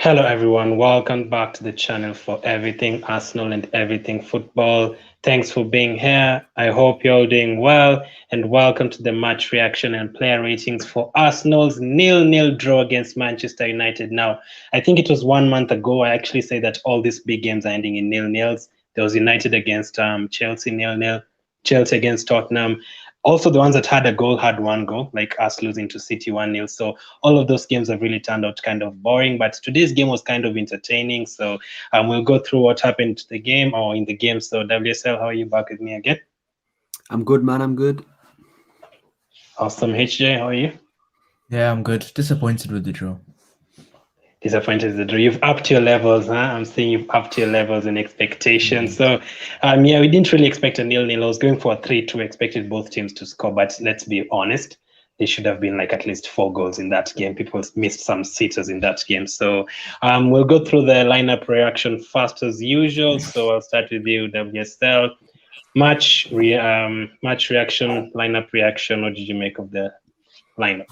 Hello, everyone. Welcome back to the channel for everything Arsenal and everything football. Thanks for being here. I hope you're all doing well. And welcome to the match reaction and player ratings for Arsenal's 0-0 draw against Manchester United. Now, I think it was 1 month ago. I actually say that all these big games are ending in 0-0s. There was United against Chelsea 0-0, Chelsea against Tottenham. Also, the ones that had a goal had one goal, like us losing to City 1-0. So all of those games have really turned out kind of boring, but today's game was kind of entertaining. So we'll go through what happened to the game or in the game. So WSL, how are you? Back with me again? I'm good, man. I'm good. Awesome. HJ, how are you? Yeah, I'm good. Disappointed with the draw. Disappointed with the draw. You've upped your levels, huh? I'm seeing you've upped your levels and expectations. So, yeah, we didn't really expect a 0-0. I was going for a 3-2. Expected both teams to score, but let's be honest. There should have been like at least 4 goals in that game. People missed some sitters in that game. So we'll go through the lineup reaction first as usual. So I'll start with you, WSL. Match reaction, lineup reaction. What did you make of the lineup?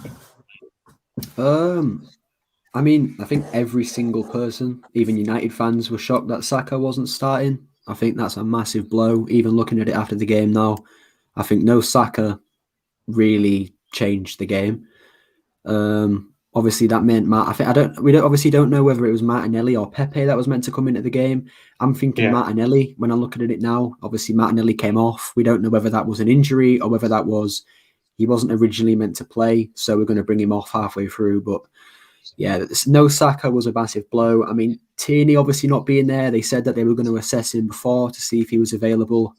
I mean, I think every single person, even United fans, were shocked that Saka wasn't starting. I think that's a massive blow. Even looking at it after the game now, I think no Saka really changed the game. Obviously, that meant we don't know whether it was Martinelli or Pepe that was meant to come into the game. I'm thinking Martinelli when I'm looking at it now. Obviously, Martinelli came off. We don't know whether that was an injury or whether that was he wasn't originally meant to play, so we're going to bring him off halfway through. But yeah, no Saka was a massive blow. I mean, Tierney obviously not being there. They said that they were going to assess him before to see if he was available.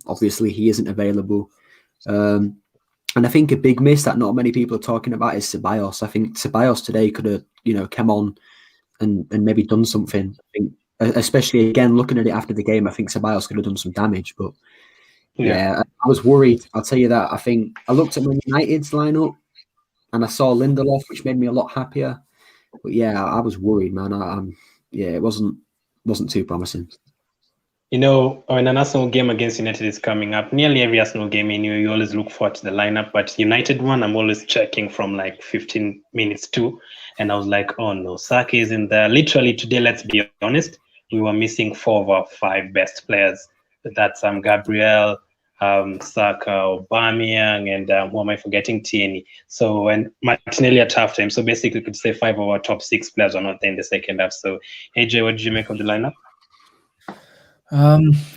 Obviously, he isn't available. And I think a big miss that not many people are talking about is Ceballos. I think Ceballos today could have, come on and maybe done something. I think, especially again looking at it after the game, I think Ceballos could have done some damage. But yeah, I was worried. I'll tell you that. I think I looked at Man United's lineup and I saw Lindelof, which made me a lot happier. But yeah, I was worried, man. It wasn't too promising. You know, when an Arsenal game against United is coming up, nearly every Arsenal game you always look forward to the lineup. But United one, I'm always checking from like 15 minutes to, and I was like, oh no, Saka is in there. Literally today, let's be honest, we were missing 4 of our 5 best players. That's Gabriel, Saka, Aubameyang, and who am I forgetting? Tierney. So when Martinelli at halftime, so basically, we could say 5 of our top 6 players are not there in the second half. So, AJ, what did you make of the lineup?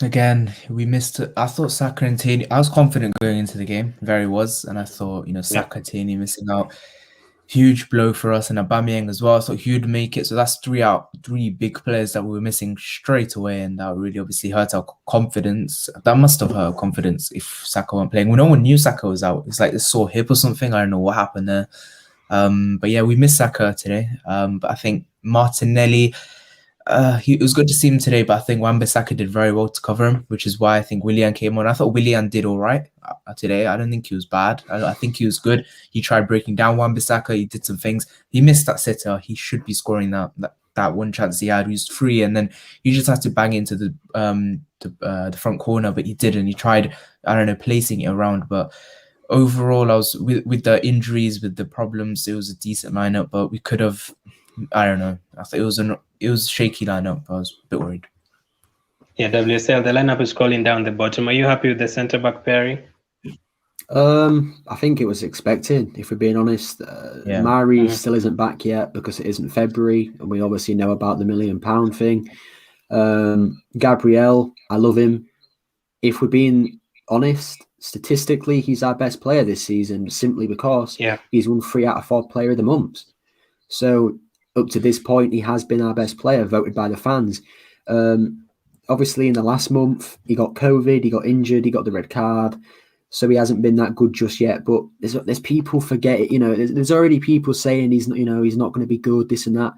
Again, we missed it. I thought Saka and Tierney. I was confident going into the game, very was, and I thought Saka, Tierney missing out, huge blow for us, and Aubameyang as well. I thought he would make it. So that's 3 big players that we were missing straight away, and that really obviously hurt our confidence. That must have hurt our confidence if Saka weren't playing. Well, no one knew Saka was out. It's like a sore hip or something. I don't know what happened there. But yeah, we missed Saka today. But I think Martinelli. It was good to see him today, but I think Wan-Bissaka did very well to cover him, which is why I think Willian came on. I thought Willian did all right today. I don't think he was bad. I think he was good. He tried breaking down Wan-Bissaka. He did some things. He missed that sitter. He should be scoring that one chance he had. He was free, and then he just had to bang into the front corner, but he didn't. He tried, I don't know, placing it around, but overall, I was with the injuries, with the problems. It was a decent lineup, but we could have. I don't know. I thought it was a shaky lineup. I was a bit worried. Yeah, WSL, the lineup is scrolling down the bottom. Are you happy with the centre back pairing? I think it was expected, if we're being honest. Mari still isn't back yet because it isn't February, and we obviously know about the £1 million thing. Gabriel, I love him. If we're being honest, statistically, he's our best player this season simply because he's won 3 out of 4 Player of the Month. So up to this point, he has been our best player, voted by the fans. Obviously, in the last month, he got COVID, he got injured, he got the red card. So he hasn't been that good just yet. But there's people forget it. There's already people saying he's not going to be good, this and that.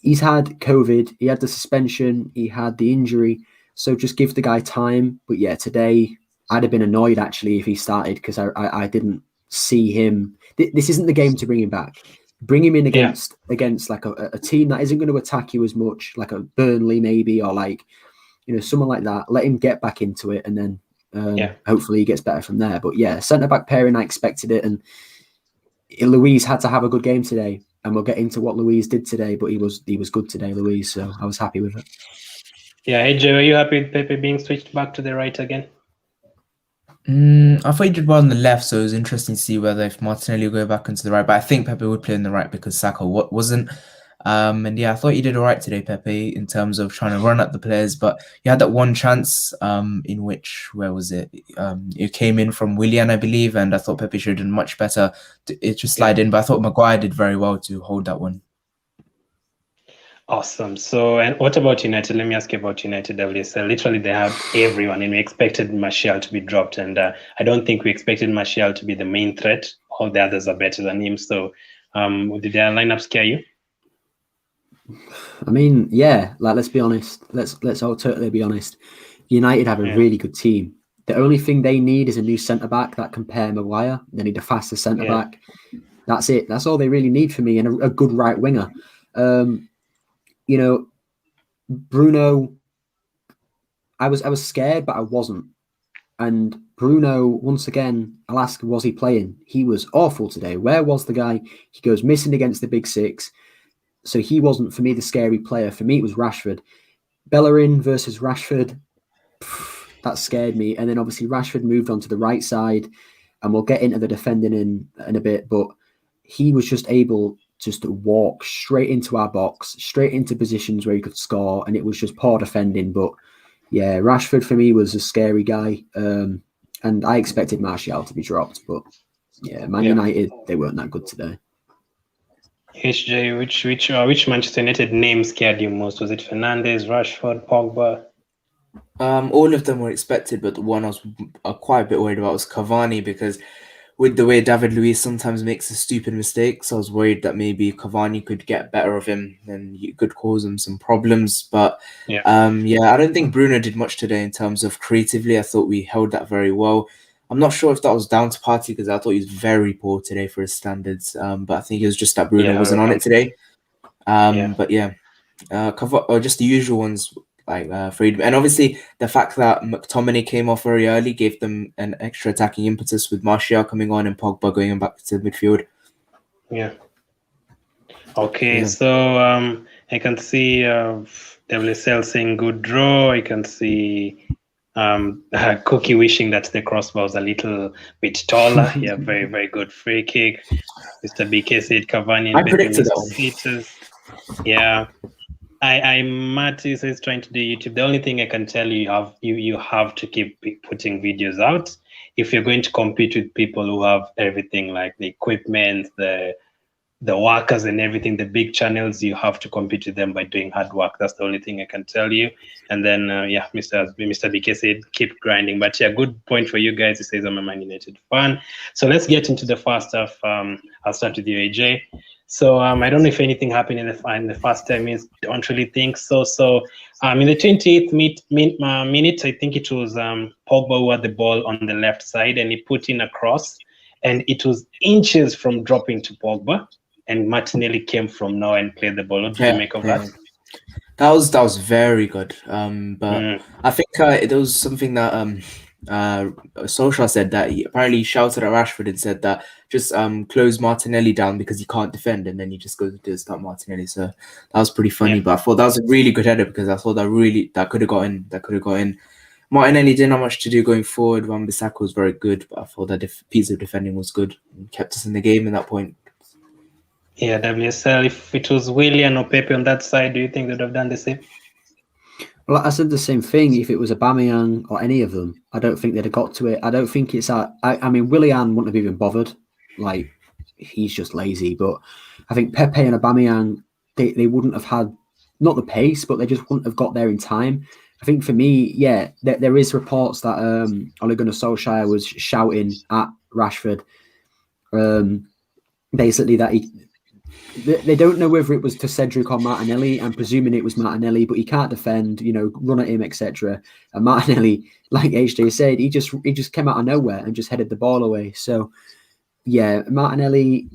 He's had COVID, he had the suspension, he had the injury. So just give the guy time. But yeah, today I'd have been annoyed actually if he started because I didn't see him. This isn't the game to bring him back. Bring him in against like a team that isn't going to attack you as much, like a Burnley maybe, or like someone like that. Let him get back into it, and then hopefully he gets better from there. But yeah, centre back pairing, I expected it, and Louise had to have a good game today. and we'll get into what Louise did today. But he was good today, Louise. So I was happy with it. Yeah, hey Joe, are you happy with Pepe being switched back to the right again? I thought he did well on the left, so it was interesting to see whether if Martinelli would go back into the right. But I think Pepe would play on the right because Saka wasn't. And yeah, I thought he did all right today, Pepe, in terms of trying to run at the players. But he had that one chance in which, where was it? It came in from Willian, I believe, and I thought Pepe should have done much better. It just slide in, but I thought Maguire did very well to hold that one. Awesome. So, and what about United? Let me ask you about United WSL. Literally, they have everyone, and we expected Martial to be dropped, and I don't think we expected Martial to be the main threat. All the others are better than him. So, did their lineup scare you? I mean, yeah. Like, let's be honest. Let's all totally be honest. United have a really good team. The only thing they need is a new centre back that can pair Maguire. They need a faster centre back. That's it. That's all they really need for me, and a good right winger. You know, Bruno, I was scared, but I wasn't. And Bruno, once again, I'll ask, was he playing? He was awful today. Where was the guy? He goes missing against the big six. So he wasn't, for me, the scary player. For me, it was Rashford. Bellerin versus Rashford, that scared me. And then obviously Rashford moved on to the right side, and we'll get into the defending in a bit, but he was just able just to walk straight into our box, straight into positions where he could score, and it was just poor defending. But yeah, Rashford for me was a scary guy, and I expected Martial to be dropped, but yeah, Man United, they weren't that good today. HJ, which Manchester United name scared you most? Was it Fernandes, Rashford, Pogba? All of them were expected, but the one I was quite a bit worried about was Cavani, because with the way David Luiz sometimes makes a stupid mistakes, I was worried that maybe Cavani could get better of him and he could cause him some problems. But I don't think Bruno did much today in terms of creatively. I thought we held that very well. I'm not sure if that was down to Partey, because I thought he was very poor today for his standards. But I think it was just that Bruno wasn't on it today. But yeah, just the usual ones like Freedom. And obviously the fact that McTominay came off very early gave them an extra attacking impetus with Martial coming on and Pogba going back to midfield. Yeah. Okay, so I can see WSL saying good draw. I can see Cookie wishing that the crossbar was a little bit taller. Yeah, very, very good free kick. Mr. BK said Cavani and predicted that. Yeah. Mattis is trying to do YouTube. The only thing I can tell you, you have to keep putting videos out if you're going to compete with people who have everything, like the equipment, the workers and everything, the big channels. You have to compete with them by doing hard work. That's the only thing I can tell you. And then Mr. BK said keep grinding. But yeah, good point for you guys. He says I'm a Man United fan. So let's get into the first stuff. I'll start with you, AJ. So I don't know if anything happened in the first 10 minutes. Don't really think so. So in the 28th minute, I think it was Pogba who had the ball on the left side, and he put in a cross, and it was inches from dropping to Pogba, and Martinelli came from now and played the ball. What do you make of that? That was very good. But I think there was something that Solskjaer said, that he apparently shouted at Rashford and said that just close Martinelli down because he can't defend, and then he just goes to start Martinelli. So that was pretty funny. But I thought that was a really good header, because I thought that could have got in. That could have got in. Martinelli didn't have much to do going forward. Wan-Bissaka was very good, but I thought that piece of defending was good and kept us in the game at that point. Yeah, WSL, if it was Willian or Pepe on that side, do you think they'd have done the same? Well, I said the same thing. If it was Aubameyang or any of them, I don't think they'd have got to it. I don't think it's I mean, Willian wouldn't have even bothered. Like, he's just lazy. But I think Pepe and Aubameyang, they wouldn't have had, not the pace, but they just wouldn't have got there in time. I think for me, yeah, there is reports that Ole Gunnar Solskjaer was shouting at Rashford, basically that they don't know whether it was to Cedric or Martinelli. I'm presuming it was Martinelli, but he can't defend, run at him, etc. And Martinelli, like HJ said, he just came out of nowhere and just headed the ball away. So yeah, Martinelli,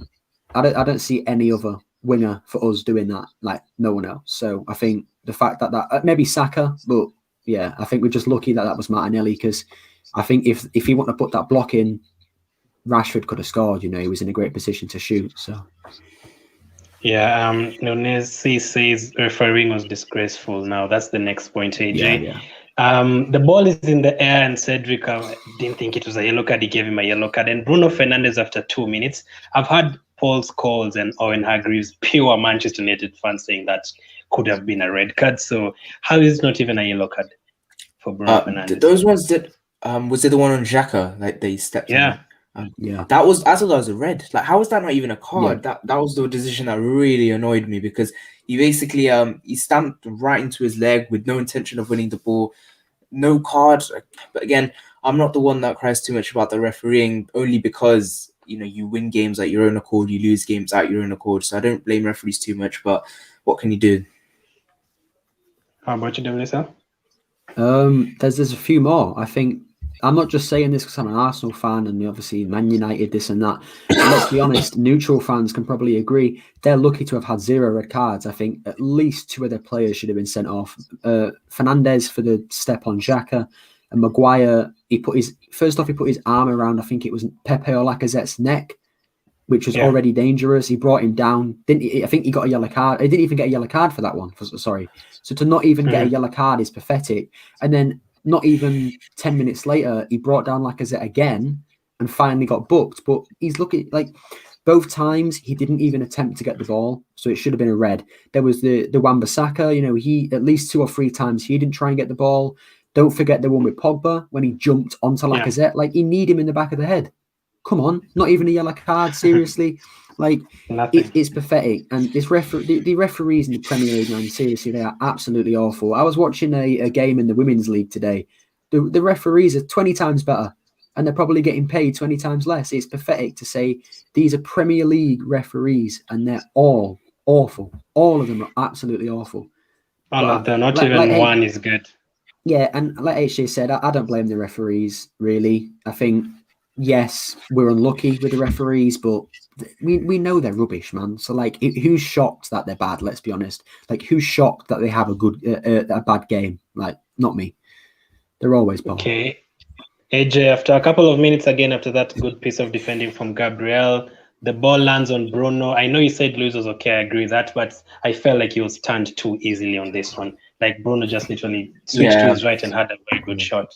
I don't see any other winger for us doing that, like no one else. So I think the fact that maybe Saka, but yeah, I think we're just lucky that was Martinelli, because I think if he wanted to put that block in, Rashford could have scored. He was in a great position to shoot. So Yeah, Nunez says refereeing was disgraceful. Now that's the next point, AJ. Yeah. The ball is in the air, and Cedric didn't think it was a yellow card. He gave him a yellow card. And Bruno Fernandes, after 2 minutes, I've had Paul Scholes and Owen Hargreaves, pure Manchester United fans, saying that could have been a red card. So how is it not even a yellow card for Bruno Fernandes? Those ones that was it the one on XHAKA like they stepped Yeah. on? That was, I thought that was a red. Like, how was that not even a card? Yeah. That was the decision that really annoyed me, because he basically he stamped right into his leg with no intention of winning the ball. No card. But again, I'm not the one that cries too much about the refereeing, only because you win games at your own accord, you lose games at your own accord. So I don't blame referees too much. But what can you do? How about you, WSL? There's a few more. I think I'm not just saying this because I'm an Arsenal fan and obviously Man United, this and that. But let's be honest, neutral fans can probably agree. They're lucky to have had 0 red cards. I think at least 2 of their players should have been sent off. Fernandes for the step on XHAKA, and Maguire, he put his arm around, I think it was Pepe or Lacazette's neck, which was already dangerous. He brought him down. I think he got a yellow card. He didn't even get a yellow card for that one. Sorry. So to not even get a yellow card is pathetic. And then not even 10 minutes later, he brought down Lacazette again and finally got booked. But he's looking like both times he didn't even attempt to get the ball. So it should have been a red. There was the Wan-Bissaka, he at least 2 or 3 times he didn't try and get the ball. Don't forget the one with Pogba when he jumped onto Lacazette. Like, he need him in the back of the head. Come on, not even a yellow card, seriously. Like, it's pathetic. And this the referees in the Premier League, man, seriously, they are absolutely awful. I was watching a game in the Women's League today. The referees are 20 times better, and they're probably getting paid 20 times less. It's pathetic to say these are Premier League referees, and they're all awful. All of them are absolutely awful. All of them, not even one is good. Yeah, and like HJ said, I don't blame the referees, really. I think, yes, we're unlucky with the referees, but we know they're rubbish, man. So, like, who's shocked that they're bad? Let's be honest. Like, who's shocked that they have a bad game? Like, not me. They're always bad. Okay. AJ, after a couple of minutes again, after that good piece of defending from Gabriel, the ball lands on Bruno. I know you said Louise was okay, I agree with that, but I felt like he was turned too easily on this one. Like, Bruno just literally switched to his right and had a very good shot.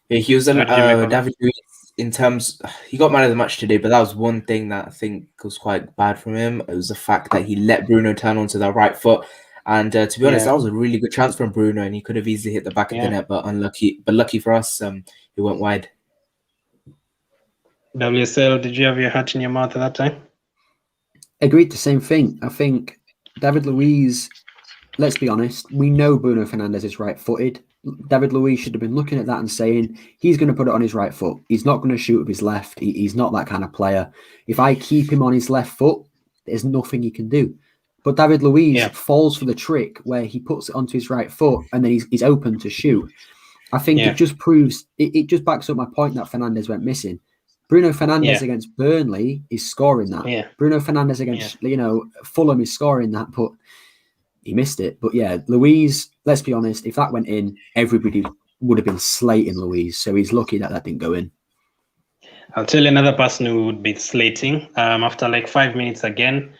Yeah, he was David Luiz, in terms, he got man of the match today, but that was one thing that I think was quite bad from him. It was the fact that he let Bruno turn onto that right foot. And to be honest, that was a really good chance from Bruno, and he could have easily hit the back of the net, but unlucky. But lucky for us, he went wide. WSL, did you have your hat in your mouth at that time? Agreed, the same thing. I think David Luiz, let's be honest, we know Bruno Fernandes is right-footed. David Luiz should have been looking at that and saying, he's going to put it on his right foot. He's not going to shoot with his left. He's not that kind of player. If I keep him on his left foot, there's nothing he can do. But David Luiz falls for the trick where he puts it onto his right foot and then he's open to shoot. I think it just proves, it just backs up my point that Fernandes went missing. Bruno Fernandes against Burnley is scoring that. Yeah. Bruno Fernandes against, Fulham is scoring that, but he missed it. But yeah, Louise, let's be honest, if that went in, everybody would have been slating Louise. So he's lucky that didn't go in. I'll tell you another person who would be slating. After like 5 minutes again,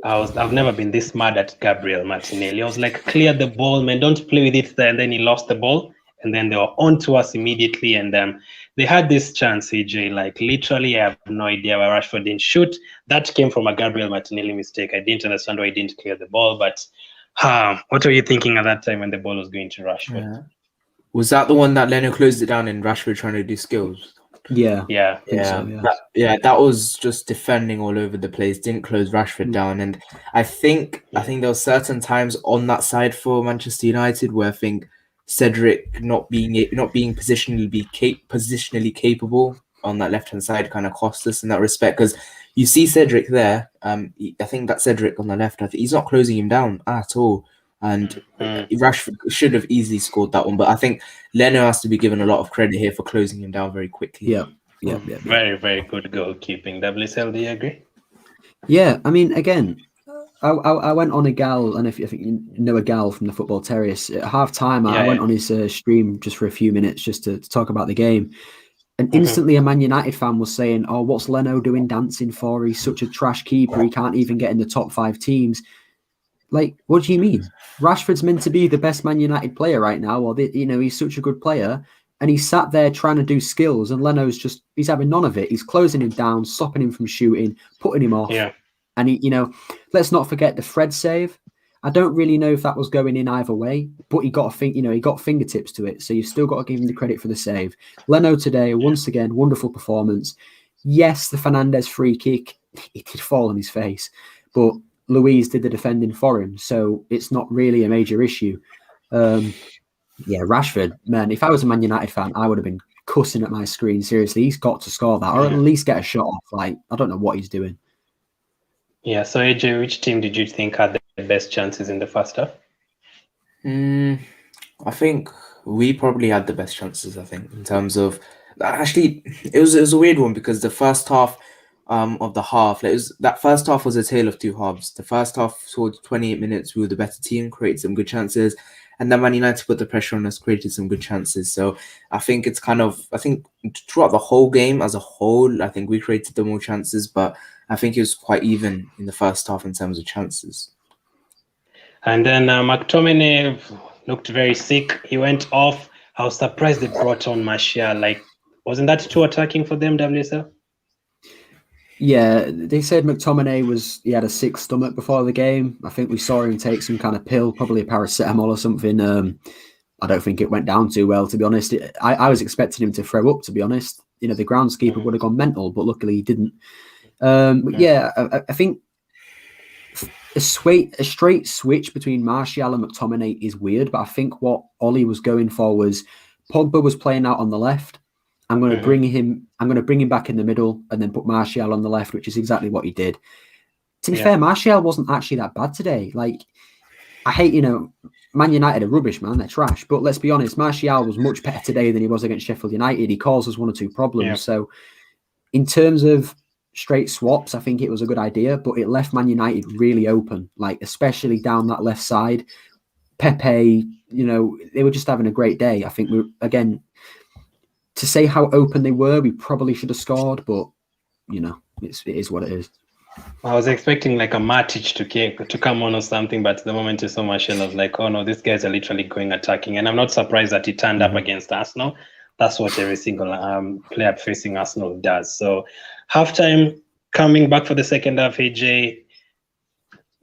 I've never been this mad at Gabriel Martinelli. I was like, clear the ball, man, don't play with it there. And then he lost the ball. And then they were on to us immediately. And they had this chance, AJ, like literally, I have no idea why Rashford didn't shoot. That came from a Gabriel Martinelli mistake. I didn't understand why he didn't clear the ball. But what were you thinking at that time when the ball was going to Rashford? Yeah. Was that the one that Leno closed it down and Rashford trying to do skills? Yeah. That was just defending all over the place. Didn't close Rashford down, and I think there were certain times on that side for Manchester United where I think Cedric not being positionally capable on that left hand side kind of cost us in that respect, because you see Cedric there. I think that Cedric on the left, I think he's not closing him down at all. And Rashford should have easily scored that one, but I think Leno has to be given a lot of credit here for closing him down very quickly. Yeah. Very, very good goalkeeping. WSL, do you agree? Yeah, I mean, again, I went on a gal, and if you know a gal from the Football Terrace, at half time, I went on his stream just for a few minutes just to talk about the game. And instantly a Man United fan was saying, oh, what's Leno doing dancing for? He's such a trash keeper. He can't even get in the top 5 teams. Like, what do you mean? Rashford's meant to be the best Man United player right now, or he's such a good player, and he's sat there trying to do skills, and Leno's he's having none of it. He's closing him down, stopping him from shooting, putting him off. Yeah. And let's not forget the Fred save. I don't really know if that was going in either way, but he got he got fingertips to it, so you've still got to give him the credit for the save. Leno today, once again, wonderful performance. Yes, the Fernandes free kick, it did fall on his face, but Louise did the defending for him, so it's not really a major issue. Rashford, man, if I was a Man United fan, I would have been cussing at my screen. Seriously, he's got to score that, or at least get a shot off. Like, I don't know what he's doing. Yeah, so AJ, which team did you think had the best chances in the first half? I think we probably had the best chances, I think, in terms of... Actually, it was a weird one because the first half of the half, that first half was a tale of two halves. The first half, towards 28 minutes, we were the better team, created some good chances. And then Man United put the pressure on us, created some good chances. So I think it's throughout the whole game as a whole, I think we created the more chances, but I think it was quite even in the first half in terms of chances. And then McTominay looked very sick. He went off. I was surprised they brought on Martial. Like, wasn't that too attacking for them, WSL? Yeah, they said McTominay he had a sick stomach before the game. I think we saw him take some kind of pill, probably a paracetamol or something. I don't think it went down too well, to be honest. I was expecting him to throw up, to be honest. The groundskeeper would have gone mental, but luckily he didn't. I think a straight switch between Martial and McTominay is weird, but I think what Ollie was going for was Pogba was playing out on the left. I'm going to bring him back in the middle and then put Martial on the left, which is exactly what he did. To be fair, Martial wasn't actually that bad today. Like, I hate, Man United are rubbish, man. They're trash. But let's be honest, Martial was much better today than he was against Sheffield United. He caused us one or two problems. Yeah. So in terms of straight swaps, I think it was a good idea, but it left Man United really open, like especially down that left side. Pepe, they were just having a great day. I think to say how open they were, we probably should have scored, but it is what it is. I was expecting like a Matic to come on or something, but the moment you saw Martial, I was like, oh no, these guys are literally going attacking. And I'm not surprised that he turned up against Arsenal. That's what every single player facing Arsenal does. So halftime, coming back for the second half, AJ,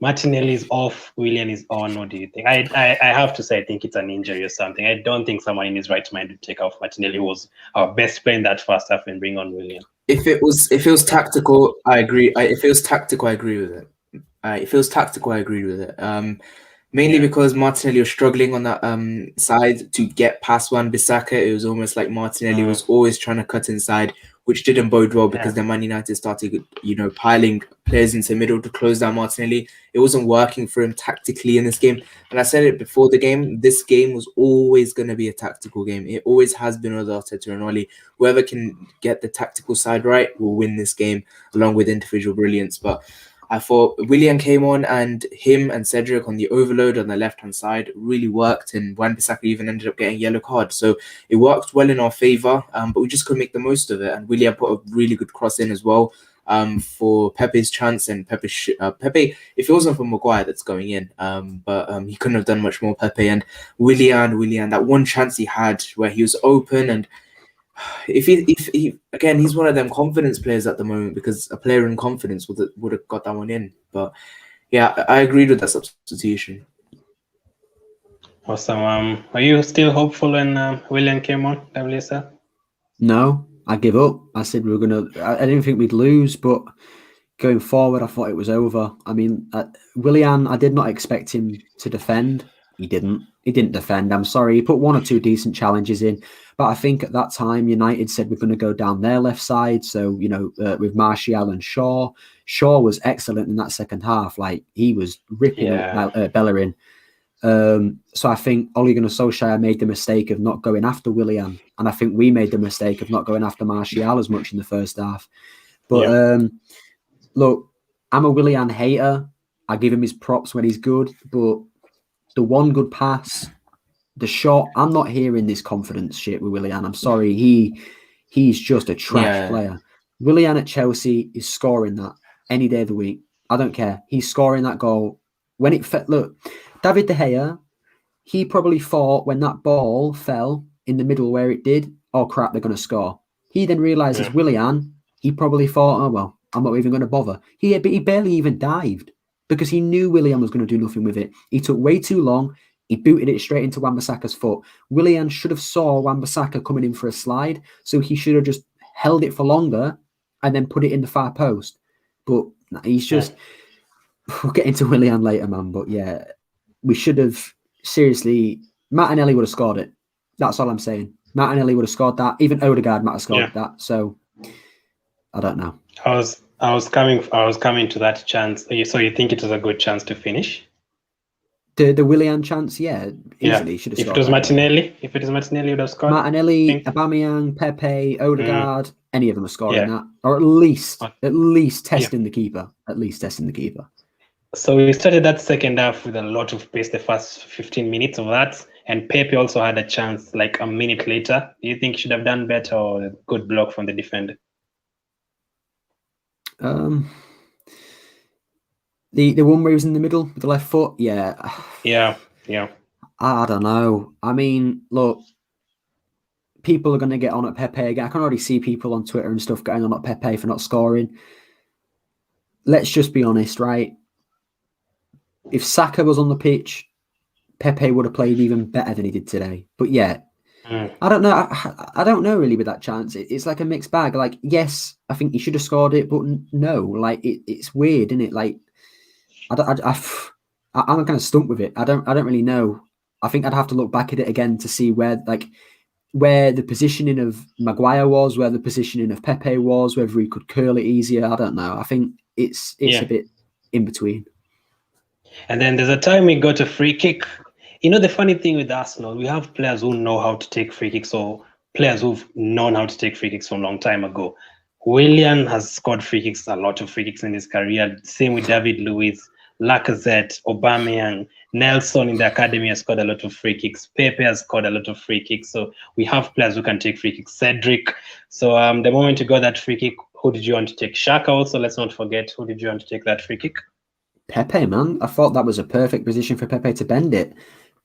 Martinelli is off, Willian is on. What do you think? I have to say, I think it's an injury or something. I don't think someone in his right mind would take off Martinelli, who was our best player in that first half, and bring on Willian. If it was tactical, I agree. If it was tactical, I agree with it. If it was tactical, I agree with it. Mainly because Martinelli was struggling on that side to get past Wan-Bissaka. It was almost like Martinelli was always trying to cut inside, which didn't bode well because then Man United started, piling players into the middle to close down Martinelli. It wasn't working for him tactically in this game. And I said it before the game, this game was always going to be a tactical game. It always has been with Arteta and Oli. Whoever can get the tactical side right will win this game, along with individual brilliance. But I thought Willian came on, and him and CEDRIC on the overload on the left-hand side really worked, and Wan-Bissaka even ended up getting a yellow card. So it worked well in our favour, but we just couldn't make the most of it. And Willian put a really good cross in as well for Pepe's chance, and Pepe, if it wasn't for Maguire, that's going in. But he couldn't have done much more, Pepe. And Willian, that one chance he had where he was open, and if he again, he's one of them confidence players at the moment, because a player in confidence would have got that one in. But yeah, I agreed with that substitution. Awesome. Are you still hopeful when Willian came on, WSL? No, I give up. I said we were gonna. I didn't think we'd lose, but going forward, I thought it was over. I mean, Willian, I did not expect him to defend. He didn't. He didn't defend. I'm sorry. He put one or two decent challenges in. But I think at that time, United said we're going to go down their left side. So, with Martial and Shaw. Shaw was excellent in that second half. Like, he was ripping Bellerin. So I think Ole Gunnar Solskjaer made the mistake of not going after Willian. And I think we made the mistake of not going after Martial as much in the first half. But, look, I'm a Willian hater. I give him his props when he's good. But the one good pass, the shot, I'm not hearing this confidence shit with Willian. I'm sorry. He He's just a trash Yeah. player. Willian at Chelsea is scoring that any day of the week. I don't care. He's scoring that goal. When it look, David De Gea, he probably thought when that ball fell in the middle where it did, oh crap, they're going to score. He then realizes Willian, he probably thought, oh well, I'm not even going to bother. He barely even dived because he knew Willian was going to do nothing with it. He took way too long. He booted it straight into Wan-Bissaka's foot. Willian should have saw Wan-Bissaka coming in for a slide, so he should have just held it for longer and then put it in the far post. But he's just... We'll get into Willian later, man. But yeah, we should have... Seriously, Martinelli would have scored it. That's all I'm saying. Martinelli would have scored that. Even Odegaard might have scored that. So, I don't know. I was coming to that chance. So you think it was a good chance to finish? The Willian chance, yeah, easily should have scored. If it was Martinelli, he would have scored. Martinelli, Aubameyang, Pepe, Odegaard, any of them are scoring that, or at least testing the keeper. At least testing the keeper. So we started that second half with a lot of pace. The first 15 minutes of that, and Pepe also had a chance like a minute later. Do you think he should have done better, or a good block from the defender? The one where he was in the middle with the left foot, yeah. I don't know. I mean, look, people are going to get on at Pepe again. I can already see people on Twitter and stuff getting on at Pepe for not scoring. Let's just be honest, right? If Saka was on the pitch, Pepe would have played even better than he did today. But yeah, I don't know. I don't know really with that chance. It's like a mixed bag. Like, yes, I think he should have scored it, but no, like it's weird, isn't it? Like, I'm kind of stumped with it. I don't really know. I think I'd have to look back at it again to see where the positioning of Maguire was, where the positioning of Pepe was, whether he could curl it easier. I don't know. I think it's a bit in between. And then there's a time we got a free kick. You know, the funny thing with Arsenal, we have players who know how to take free kicks, or players who've known how to take free kicks from a long time ago. Willian has scored free kicks, a lot of free kicks in his career. Same with David Luiz, LACAZETTE, Aubameyang, Nelson in the academy has scored a lot of free kicks. Pepe has scored a lot of free kicks. So we have players who can take free kicks. CEDRIC. So the moment you got that free kick, who did you want to take? XHAKA also, let's not forget. Who did you want to take that free kick? Pepe, man. I thought that was a perfect position for Pepe to bend it.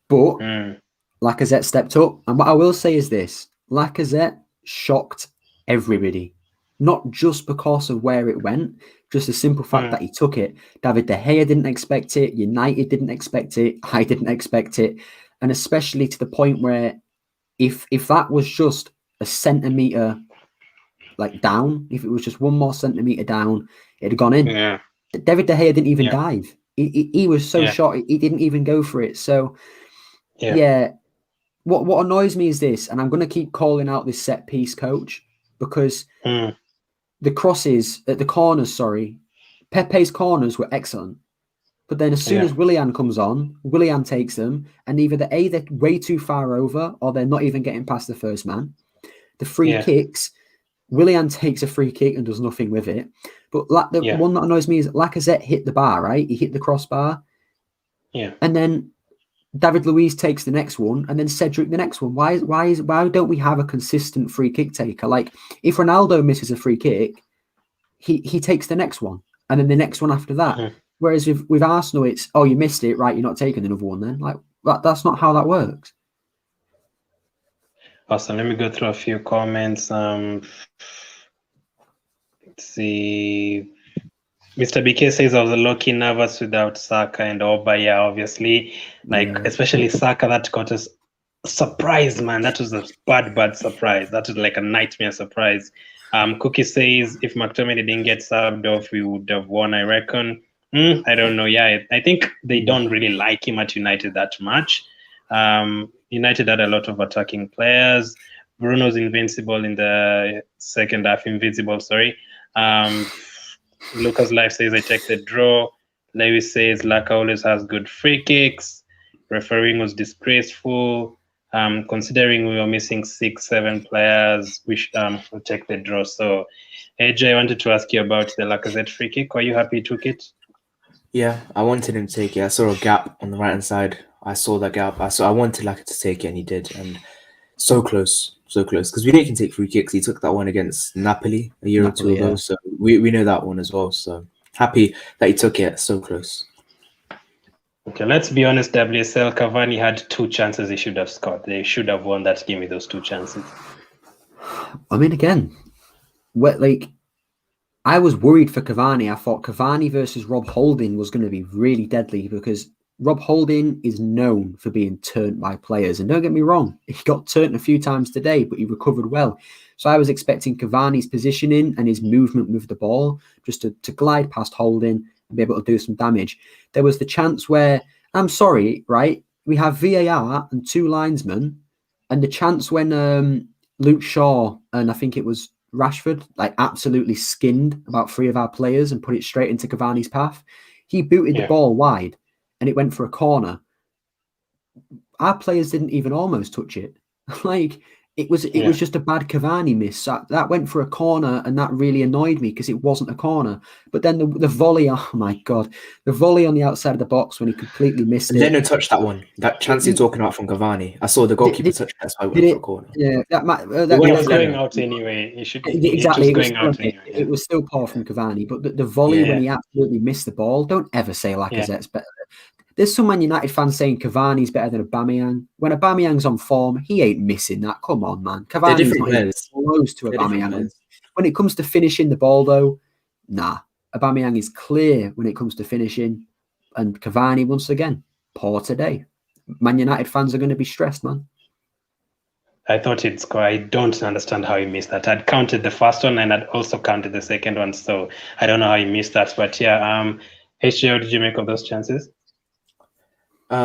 But Lacazette stepped up. And what I will say is this. Lacazette shocked everybody. Not just because of where it went, just the simple fact that he took it. David De Gea didn't expect it. United didn't expect it. I didn't expect it. And especially to the point where if that was just a centimetre like down, if it was just one more centimetre down, it'd have gone in. Yeah. David De Gea didn't even dive. He was so short, he didn't even go for it. So, what annoys me is this, and I'm going to keep calling out this set piece coach, because the crosses at the corners, Pepe's corners were excellent. But then as soon as Willian comes on, Willian takes them, and either they're way too far over, or they're not even getting past the first man. The free kicks, Willian takes a free kick and does nothing with it. But the one that annoys me is Lacazette hit the bar, right? He hit the crossbar. Yeah. And then David Luiz takes the next one, and then CEDRIC the next one. Why don't we have a consistent free kick taker? Like, if Ronaldo misses a free kick, he takes the next one, and then the next one after that. Whereas with Arsenal, it's, oh, you missed it, right? You're not taking another one then. Like, that's not how that works. Awesome. Let me go through a few comments. Let's see. Mr. BK says I was lucky nervous without Saka and Oba. Yeah, obviously. Especially Saka, that got us surprised, man. That was a bad surprise. That was like a nightmare surprise. Cookie says if McTominay didn't get subbed off, we would have won, I reckon. I don't know. Yeah, I think they don't really like him at United that much. United had a lot of attacking players. Bruno's invincible in the second half. Lucas Life says I checked the draw. Lewis says Laka always has good free kicks. Refereeing was disgraceful. Considering we were missing 6-7 players, we should check the draw. So, AJ, I wanted to ask you about the Lacazette free kick. Are you happy he took it? Yeah, I wanted him to take it. I saw a gap on the right hand side. I saw that gap. I wanted Laka to take it, and he did. And so close so close. Because we know he can take free kicks. He took that one against Napoli a year or two ago. So we know that one as well. So happy that he took it. So close. Okay, let's be honest, WSL, Cavani had 2 chances he should have scored. They should have won that game with those 2 chances. I mean, again, I was worried for Cavani. I thought Cavani versus Rob Holding was going to be really deadly because Rob Holding is known for being turned by players. And don't get me wrong, he got turned a few times today, but he recovered well. So I was expecting Cavani's positioning and his movement with the ball just to glide past Holding and be able to do some damage. There was the chance where, I'm sorry, right? We have VAR and 2 linesmen, and the chance when Luke Shaw and I think it was Rashford absolutely skinned about 3 of our players and put it straight into Cavani's path. He booted the ball wide and it went for a corner. Our players didn't even almost touch it. It was just a bad Cavani miss. That went for a corner and that really annoyed me because it wasn't a corner. But then the volley, oh my God, the volley on the outside of the box when he completely missed it. Leno touched that one. That chance you're talking about from Cavani. I saw the goalkeeper touch that, so I went for a corner. Yeah, that was going out anyway. Exactly. It was still poor from Cavani. But the volley when he absolutely missed the ball, don't ever say Lacazette's better. There's some Man United fans saying Cavani's better than Aubameyang. When Aubameyang's on form, he ain't missing that. Come on, man. Cavani's not even close to Aubameyang. When it comes to finishing the ball, though, nah. Aubameyang is clear when it comes to finishing. And Cavani, once again, poor today. Man United fans are going to be stressed, man. I thought he'd score. I don't understand how he missed that. I'd counted the first one and I'd also counted the second one. So I don't know how he missed that. But yeah, HJ, what did you make of those chances?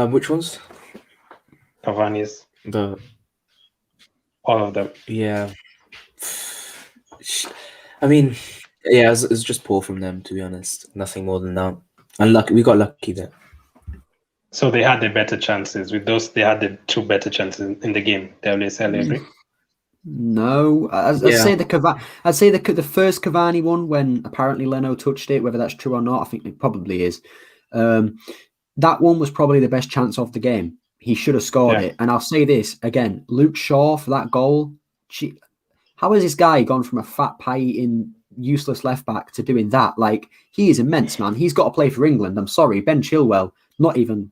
Which ones? Cavani's. All of them. Yeah. I mean, yeah, it was just poor from them, to be honest. Nothing more than that. And we got lucky there. So they had the better chances. With those, they had the 2 better chances in the game. WSL, agree? No, I'd say the first Cavani one when apparently Leno touched it. Whether that's true or not, I think it probably is. That one was probably the best chance of the game. He should have scored it. And I'll say this again, Luke Shaw for that goal. How has this guy gone from a fat pie-eating, useless left back to doing that? He is immense, man. He's got to play for England. I'm sorry, Ben Chilwell, not even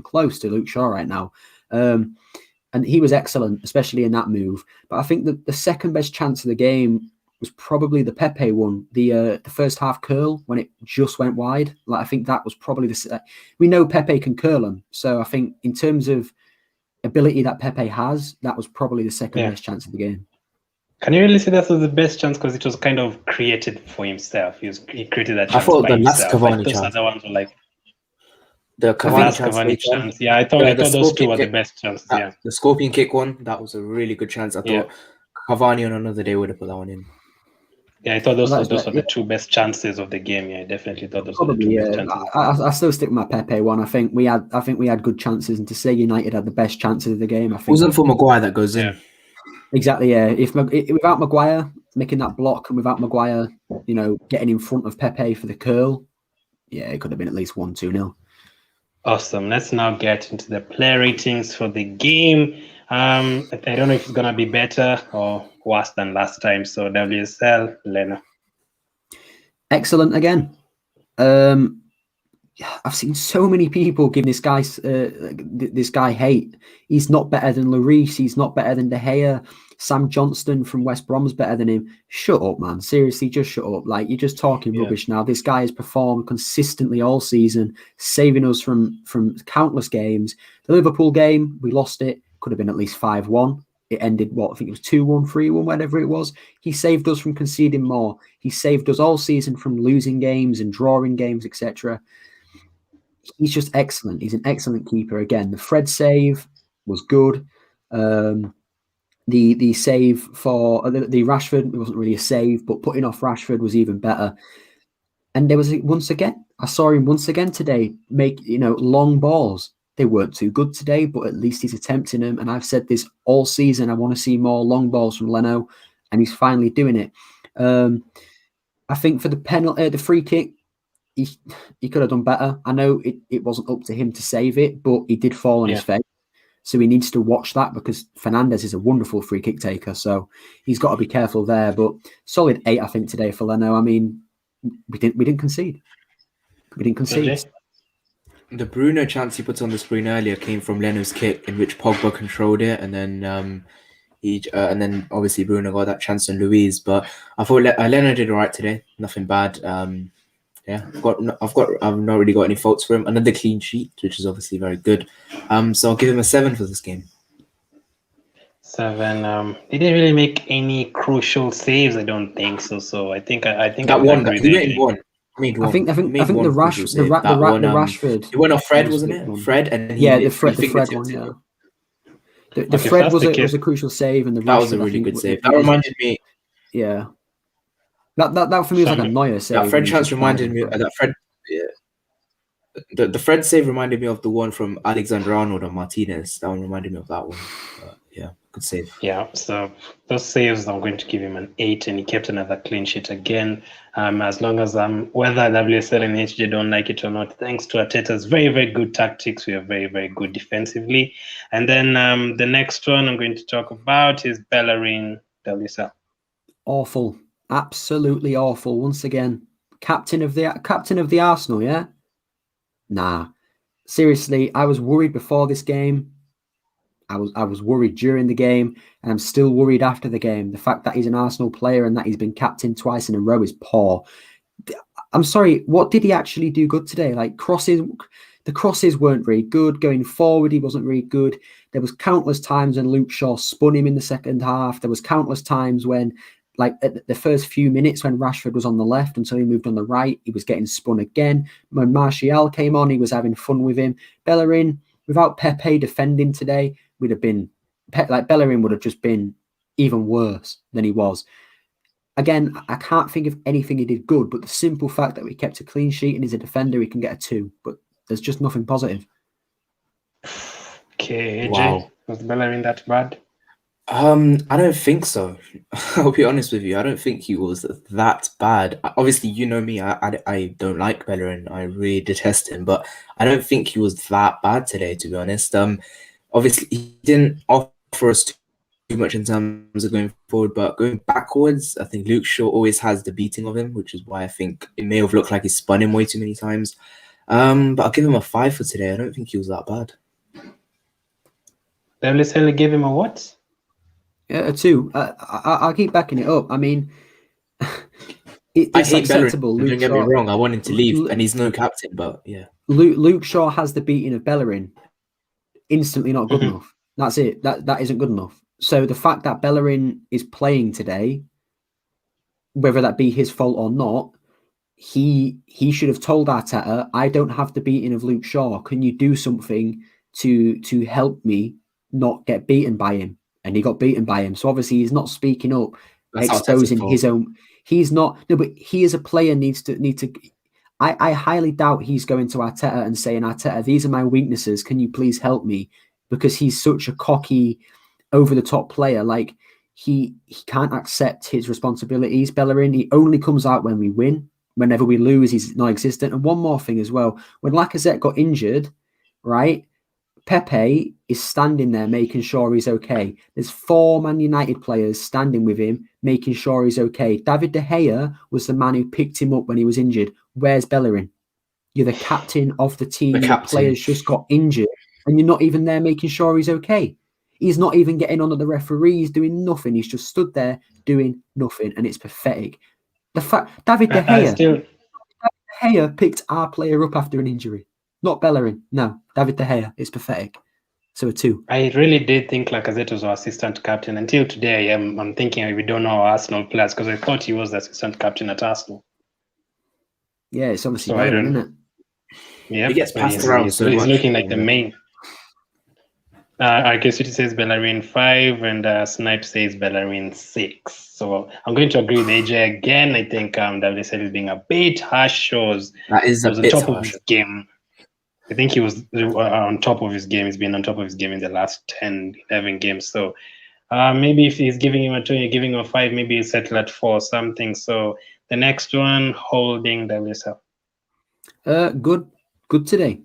close to Luke Shaw right now. And he was excellent, especially in that move. But I think that the second best chance of the game was probably the PEPE one, the first half curl when it just went wide. I think that was probably we know PEPE can curl them, so I think in terms of ability that PEPE has, that was probably the second best chance of the game. Can you really say that was the best chance because it was kind of created for himself? He created that chance. I thought by the himself. last Cavani those chance. other ones were the Cavani chance. Yeah, I thought those 2 were the best chances. The scorpion kick one, that was a really good chance. I thought Cavani on another day would have put that one in. Yeah, I thought those were the 2 best chances of the game. Yeah, I definitely thought those were the 2 best chances. I still stick with my PEPE one. I think we had good chances, and to say United had the best chances of the game, I think it wasn't for Maguire that goes in. Exactly. Yeah. Without Maguire making that block and without Maguire, getting in front of PEPE for the curl, it could have been at least 1-2-0. Awesome. Let's now get into the player ratings for the game. I don't know if it's gonna be better or worse than last time. So WSL, Leno. Excellent again. I've seen so many people give this guy hate. He's not better than Louise. He's not better than De Gea. Sam Johnston from West Brom's better than him. Shut up, man. Seriously, just shut up. You're just talking rubbish now. This guy has performed consistently all season, saving us from countless games. The Liverpool game, we lost it. Could have been at least 5-1. It ended, I think it was 2-1, 3-1, whatever it was. He saved us from conceding more. He saved us all season from losing games and drawing games, etc. He's just excellent. He's an excellent keeper. Again, the Fred save was good. The save for the Rashford, it wasn't really a save, but putting off Rashford was even better. And there was I saw him once again today make long balls. They weren't too good today, but at least he's attempting them. And I've said this all season. I want to see more long balls from Leno, and he's finally doing it. I think for the penalty, the free kick, he could have done better. I know it wasn't up to him to save it, but he did fall on his face. So he needs to watch that because Fernandez is a wonderful free kick taker. So he's got to be careful there. But solid 8, I think, today for Leno. I mean, we didn't concede. We didn't concede. LJ? The Bruno chance he put on the screen earlier came from Leno's kick, in which Pogba controlled it, and then and then obviously Bruno got that chance on Louise. But I thought Leno did all right today. Nothing bad. Yeah, I've not really got any faults for him. Another clean sheet, which is obviously very good. So I'll give him a 7 for this game. 7. He didn't really make any crucial saves. I don't think so. So I think I That one, he made one. I think the Rashford. It went off Fred, wasn't it? Fred, and the Fred one. Yeah. The Fred was a crucial save, and the that was a really good save. That reminded me. Yeah. That for me was like a Neuer save. That Fred chance reminded me. That Fred. Yeah. The Fred save reminded me of the one from Alexander-Arnold on Martinez. That one reminded me of that one. Yeah, good save. Yeah, so those saves, I'm going to give him an 8, and he kept another clean sheet again. As long as whether WSL and HJ don't like it or not, thanks to Arteta's very, very good tactics, we are very, very good defensively. And then the next one I'm going to talk about is BELLERIN WSL. Awful, absolutely awful. Once again, captain of the Arsenal, yeah. Nah, seriously, I was worried before this game. I was worried during the game, and I'm still worried after the game. The fact that he's an Arsenal player and that he's been captain twice in a row is poor. I'm sorry, what did he actually do good today? Like the crosses weren't very good. Going forward, he wasn't very good. There was countless times when Luke Shaw spun him in the second half. There was countless times when, like at the first few minutes when Rashford was on the left until he moved on the right, he was getting spun again. When Martial came on, he was having fun with him. BELLERIN, without Pepe defending today, would have been like BELLERIN would have just been even worse than he was. Again, I can't think of anything he did good, but the simple fact that we kept a clean sheet and he's a defender, he can get a 2. But there's just nothing positive. Okay, AJ, wow. Was BELLERIN that bad? I don't think so. I'll be honest with you. I don't think he was that bad. Obviously, you know me. I don't like BELLERIN. I really detest him. But I don't think he was that bad today, to be honest. Obviously, he didn't offer us too much in terms of going forward, but going backwards, I think Luke Shaw always has the beating of him, which is why I think it may have looked like he spun him way too many times. But I'll give him a 5 for today. I don't think he was that bad. WSL gave him a what? Yeah, a 2. I'll keep backing it up. I mean, it's acceptable. Don't get me wrong. I want him to leave, and he's no captain, but yeah. Luke Shaw has the beating of BELLERIN. Instantly not good enough. That's it. That isn't good enough. So the fact that BELLERIN is playing today, whether that be his fault or not, he should have told Arteta, I don't have the beating of Luke Shaw. Can you do something to help me not get beaten by him? And he got beaten by him. So obviously he's not speaking up, exposing his own. He's not. No, but he as a player needs to. I highly doubt he's going to Arteta and saying, Arteta, these are my weaknesses. Can you please help me? Because he's such a cocky, over-the-top player. Like, he can't accept his responsibilities, BELLERIN. He only comes out when we win. Whenever we lose, he's non-existent. And one more thing as well. When Lacazette got injured, right, Pepe is standing there making sure he's okay. There's 4 Man United players standing with him, making sure he's okay. David De Gea was the man who picked him up when he was injured. Where's BELLERIN? You're the captain of the team. The players just got injured, and you're not even there making sure he's okay. He's not even getting on to the referees, doing nothing. He's just stood there doing nothing, and it's pathetic. The fact David De Gea picked our player up after an injury. Not BELLERIN. No, David De Gea. It's pathetic. So a 2. I really did think Lacazette was our assistant captain. Until today, I'm thinking we don't know our Arsenal players because I thought he was the assistant captain at Arsenal. Yeah, it's obviously BELLERIN, isn't it? Yeah, he gets passed around. So he's looking like the main. RKCity says BELLERIN 5, and Snipe says BELLERIN 6. So I'm going to agree with AJ again. I think WSL is being a bit harsh. That is a bit on top harsh. of his game. I think he was on top of his game. He's been on top of his game in the last 10, 11 games. So maybe if he's giving him a 2, you're giving him a 5, maybe he's settled at 4 or something. So the next one, holding WSL. Good today.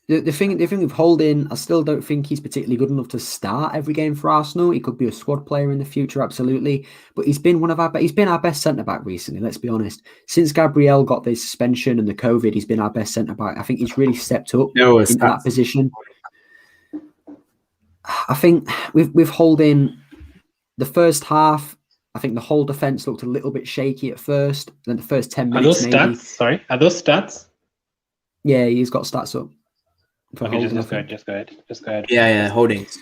The thing with Holding, I still don't think he's particularly good enough to start every game for Arsenal. He could be a squad player in the future, absolutely. But he's been our best centre back recently. Let's be honest. Since Gabriel got the suspension and the COVID, he's been our best centre back. I think he's really stepped up into that position. I think with Holding, the first half, I think the whole defence looked a little bit shaky at first. Then the first 10 minutes, maybe. Stats? Sorry, are those stats? Yeah, he's got stats up. Okay, just go ahead. Yeah, Holdings.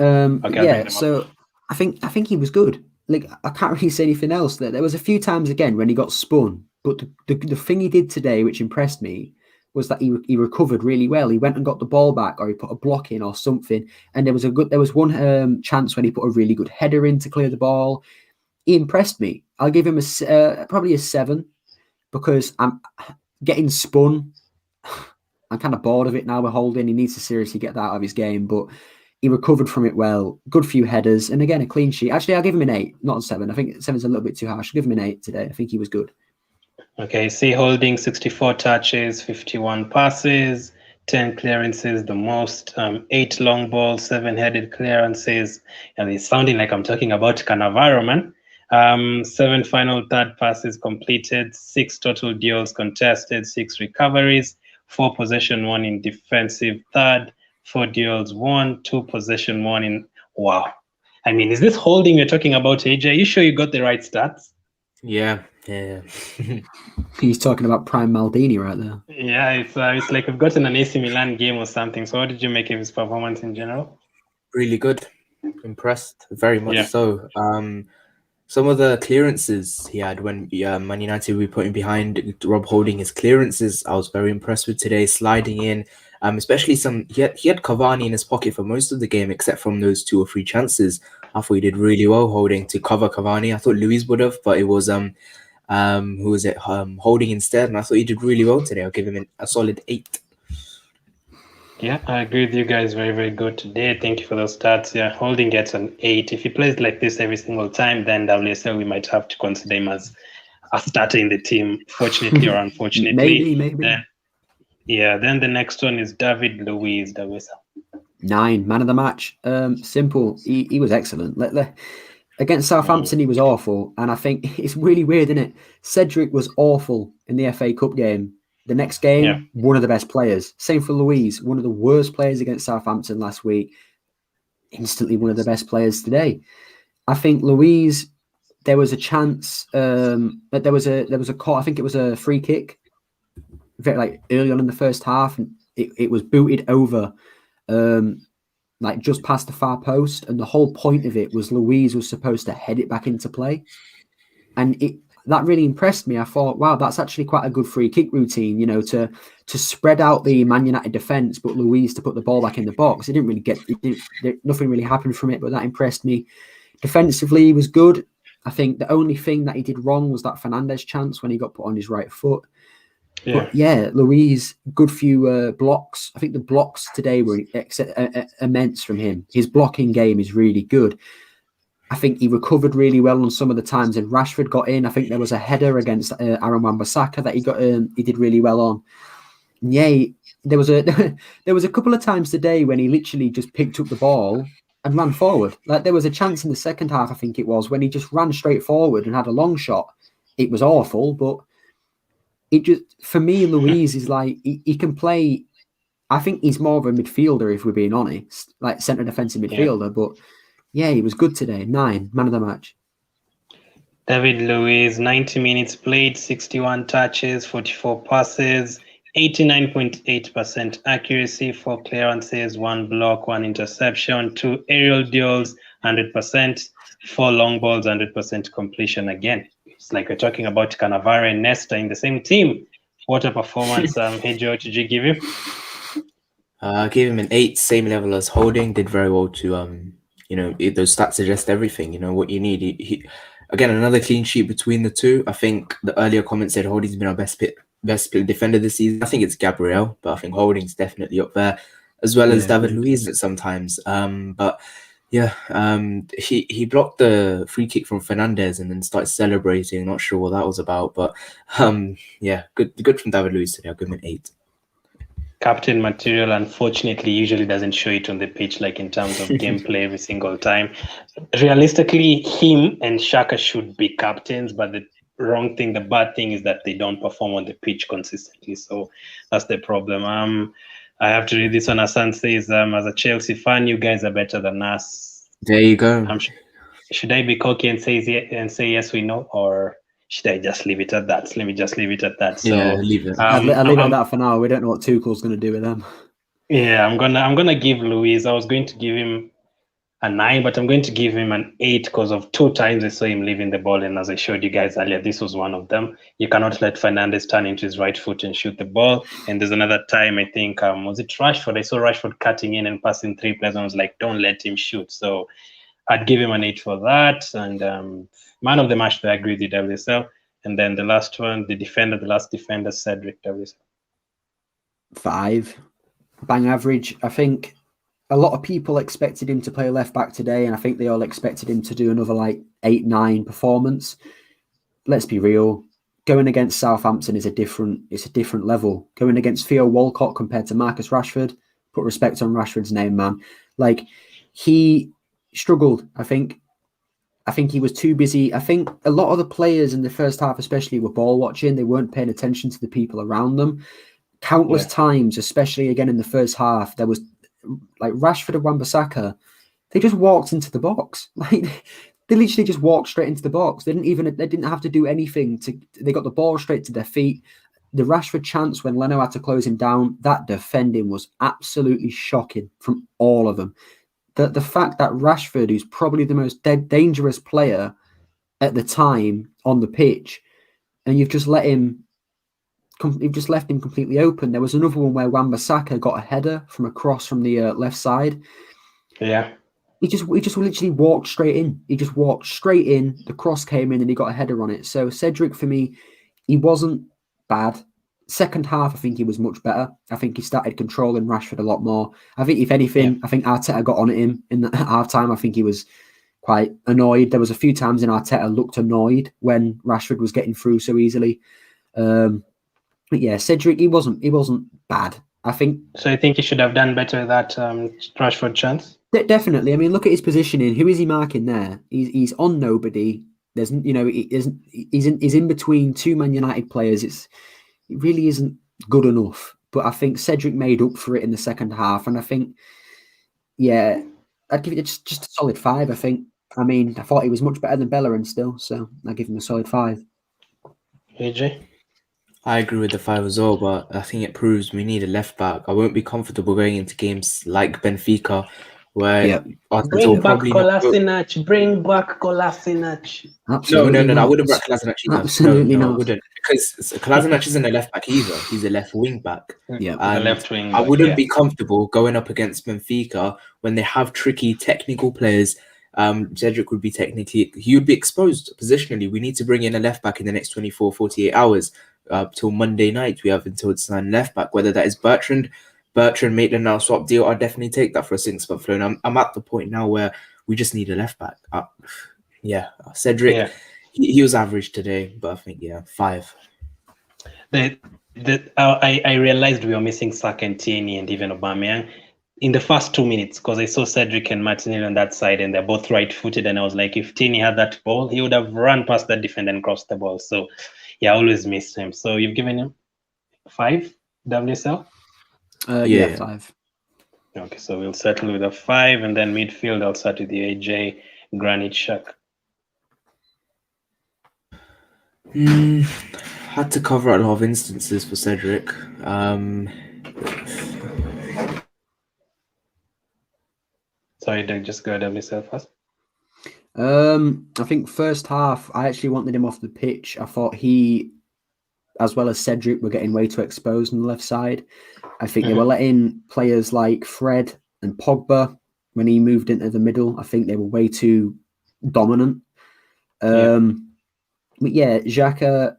Okay, yeah, so I think he was good. Like, I can't really say anything else. There was a few times again when he got spun, but the thing he did today, which impressed me, was that he recovered really well. He went and got the ball back, or he put a block in or something. And there was one chance when he put a really good header in to clear the ball. He impressed me. I'll give him probably a 7, because I'm getting spun. I'm kind of bored of it now. We're Holding. He needs to seriously get that out of his game, but he recovered from it well. Good few headers, and again, a clean sheet. Actually, I'll give him an 8, not a 7. I think 7's a little bit too harsh. I'll give him an 8 today. I think he was good. Okay, see Holding 64 touches, 51 passes, 10 clearances, the most, 8 long balls, 7 headed clearances. And it's sounding like I'm talking about Cannavaro, man. 7 final third passes completed, 6 total duels contested, 6 recoveries, 4 possession won in defensive third, 4 duels won, 2 possession won in. Wow. I mean, is this Holding you're talking about, AJ? Are you sure you got the right stats? Yeah. He's talking about prime Maldini right there. Yeah, it's like we've gotten an AC Milan game or something. So what did you make of his performance in general? Really good. Impressed, very much so. Some of the clearances he had when Man United were putting behind Rob Holding, his clearances, I was very impressed with today, sliding in. Especially he had Cavani in his pocket for most of the game, except from those 2 or 3 chances. I thought he did really well Holding to cover Cavani. I thought Louise would have, but it was who was it? Holding instead, and I thought he did really well today. I'll give him a solid 8. Yeah, I agree with you guys. Very, very good today. Thank you for those stats. Yeah, Holding gets an 8. If he plays like this every single time, then WSL we might have to consider him as a starter in the team. Fortunately or unfortunately, maybe. Then the next one is David Louise, WSL. 9, man of the match. Simple. He was excellent. Against Southampton, he was awful. And I think it's really weird, isn't it? Cedric was awful in the FA Cup game. The next game, one of the best players. Same for Louise, one of the worst players against Southampton last week. Instantly one of the best players today. I think Louise, there was a chance, but there was a call. I think it was a free kick, very early on in the first half, and it was booted over, just past the far post. And the whole point of it was Louise was supposed to head it back into play, and that really impressed me. I thought, wow, that's actually quite a good free kick routine, to spread out the Man United defence, but Louise to put the ball back in the box. It didn't really nothing really happened from it, but that impressed me. Defensively, he was good. I think the only thing that he did wrong was that Fernandes chance when he got put on his right foot. But Louise, good few blocks. I think the blocks today were immense from him. His blocking game is really good. I think he recovered really well on some of the times, and Rashford got in. I think there was a header against Aaron Wan-Bissaka that he did really well on. Yeah, there was a couple of times today when he literally just picked up the ball and ran forward. Like, there was a chance in the second half, I think it was, when he just ran straight forward and had a long shot. It was awful, but it just, for me, Louise is like, he can play. I think he's more of a midfielder, if we're being honest, like centre defensive midfielder, but yeah, he was good today. 9, man of the match. David Louise, 90 minutes played, 61 touches, 44 passes, 89.8% accuracy, 4 clearances, 1 block, 1 interception, 2 aerial duels, 100%, 4 long balls, 100% completion. Again, it's like we're talking about Cannavaro and Nesta in the same team. What a performance. Hey, Joe, did you give him? I gave him an 8, same level as Holding. Did very well to those stats suggest everything. You know what you need. He again, another clean sheet between the two. I think the earlier comment said Holding's been our best defender this season. I think it's Gabriel, but I think Holding's definitely up there, as well as David Luiz at sometimes. But yeah, he blocked the free kick from Fernandes and then started celebrating. Not sure what that was about, but yeah, good from David Luiz today. I'll give him an 8. captain material, unfortunately, usually doesn't show it on the pitch, like in terms of gameplay every single time. Realistically, him and XHAKA should be captains, but the bad thing is that they don't perform on the pitch consistently. So that's the problem. I have to read this one. Asan says, as a Chelsea fan, you guys are better than us. There you go. Should I be cocky and say yes, we know, or should I just leave it at that? Let me just leave it at that. So Yeah, leave it. I'll leave it at that for now. We don't know what Tuchel's going to do with them. Yeah, I'm gonna give Louise. I was going to give him a 9, but I'm going to give him an 8 because of 2 times I saw him leaving the ball, and as I showed you guys earlier, this was one of them. You cannot let Fernandes turn into his right foot and shoot the ball. And there's another time, I think, was it Rashford? I saw Rashford cutting in and passing 3 players, and I was like, don't let him shoot. So I'd give him an 8 for that. And man of the match, I agree with you, WSL. And then the last one, the last defender, CEDRIC, WSL. 5. Bang average. I think a lot of people expected him to play left back today, and I think they all expected him to do another like 8-9 performance. Let's be real. Going against Southampton is a different level. Going against Theo Walcott compared to Marcus Rashford, put respect on Rashford's name, man. Like, he struggled. I think he was too busy. I think a lot of the players in the first half especially were ball watching. They weren't paying attention to the people around them. Countless times, especially again in the first half, there was like Rashford and Wan-Bissaka, they just walked into the box. Like, they literally just walked straight into the box. They didn't have to do anything. They got the ball straight to their feet. The Rashford chance when Leno had to close him down, that defending was absolutely shocking from all of them. The fact that Rashford, who's probably the most dangerous player at the time on the pitch, and you've just left him completely open. There was another one where Wan-Bissaka got a header from across from the left side. Yeah. He just literally walked straight in. He just walked straight in. The cross came in and he got a header on it. So CEDRIC, for me, he wasn't bad. Second half, I think he was much better. I think he started controlling Rashford a lot more. I think, if anything, I think Arteta got on at him in the half-time. I think he was quite annoyed. There was a few times in Arteta looked annoyed when Rashford was getting through so easily. But yeah, CEDRIC, he wasn't bad. I think. So I think he should have done better with that Rashford chance. Definitely. I mean, look at his positioning. Who is he marking there? He's on nobody. There's, he's in between 2 Man United players. It really isn't good enough. But I think CEDRIC made up for it in the second half, and I think, I'd give it just a solid 5. I think. I mean, I thought he was much better than Bellerin still, so I give him a solid 5. AJ. I agree with the 5 as well, but I think it proves we need a left back. I won't be comfortable going into games like Benfica, where bring back Kolasinac. Bring back Kolasinac. No, I wouldn't bring Kolasinac either. Absolutely not. I wouldn't, because Kolasinac isn't a left back either. He's a left wing back. Yeah, a left wing. I wouldn't be comfortable going up against Benfica when they have tricky technical players. CEDRIC would be he would be exposed positionally. We need to bring in a left back in the next 24, 48 hours. Till Monday night, we have until it's 9 left back. Whether that is Bertrand, Maitland now swap deal, I'd definitely take that for a 6-month loan. I'm at the point now where we just need a left back. CEDRIC, he was average today, but I think 5. I realized we were missing Saka and Tierney and even Aubameyang in the first 2 minutes, because I saw CEDRIC and Martinelli on that side, and they're both right-footed, and I was like, if Tierney had that ball, he would have run past that defender and crossed the ball. So I always missed him. So you've given him 5, WSL? 5. Okay, so we'll settle with a 5, and then midfield, I'll start with the AJ, Granit Xhaka. Had to cover a lot of instances for CEDRIC. Sorry, Doug, just go WSL first. I think first half, I actually wanted him off the pitch. I thought he, as well as CEDRIC, were getting way too exposed on the left side. I think they were letting players like Fred and Pogba, when he moved into the middle, I think they were way too dominant. But Xhaka,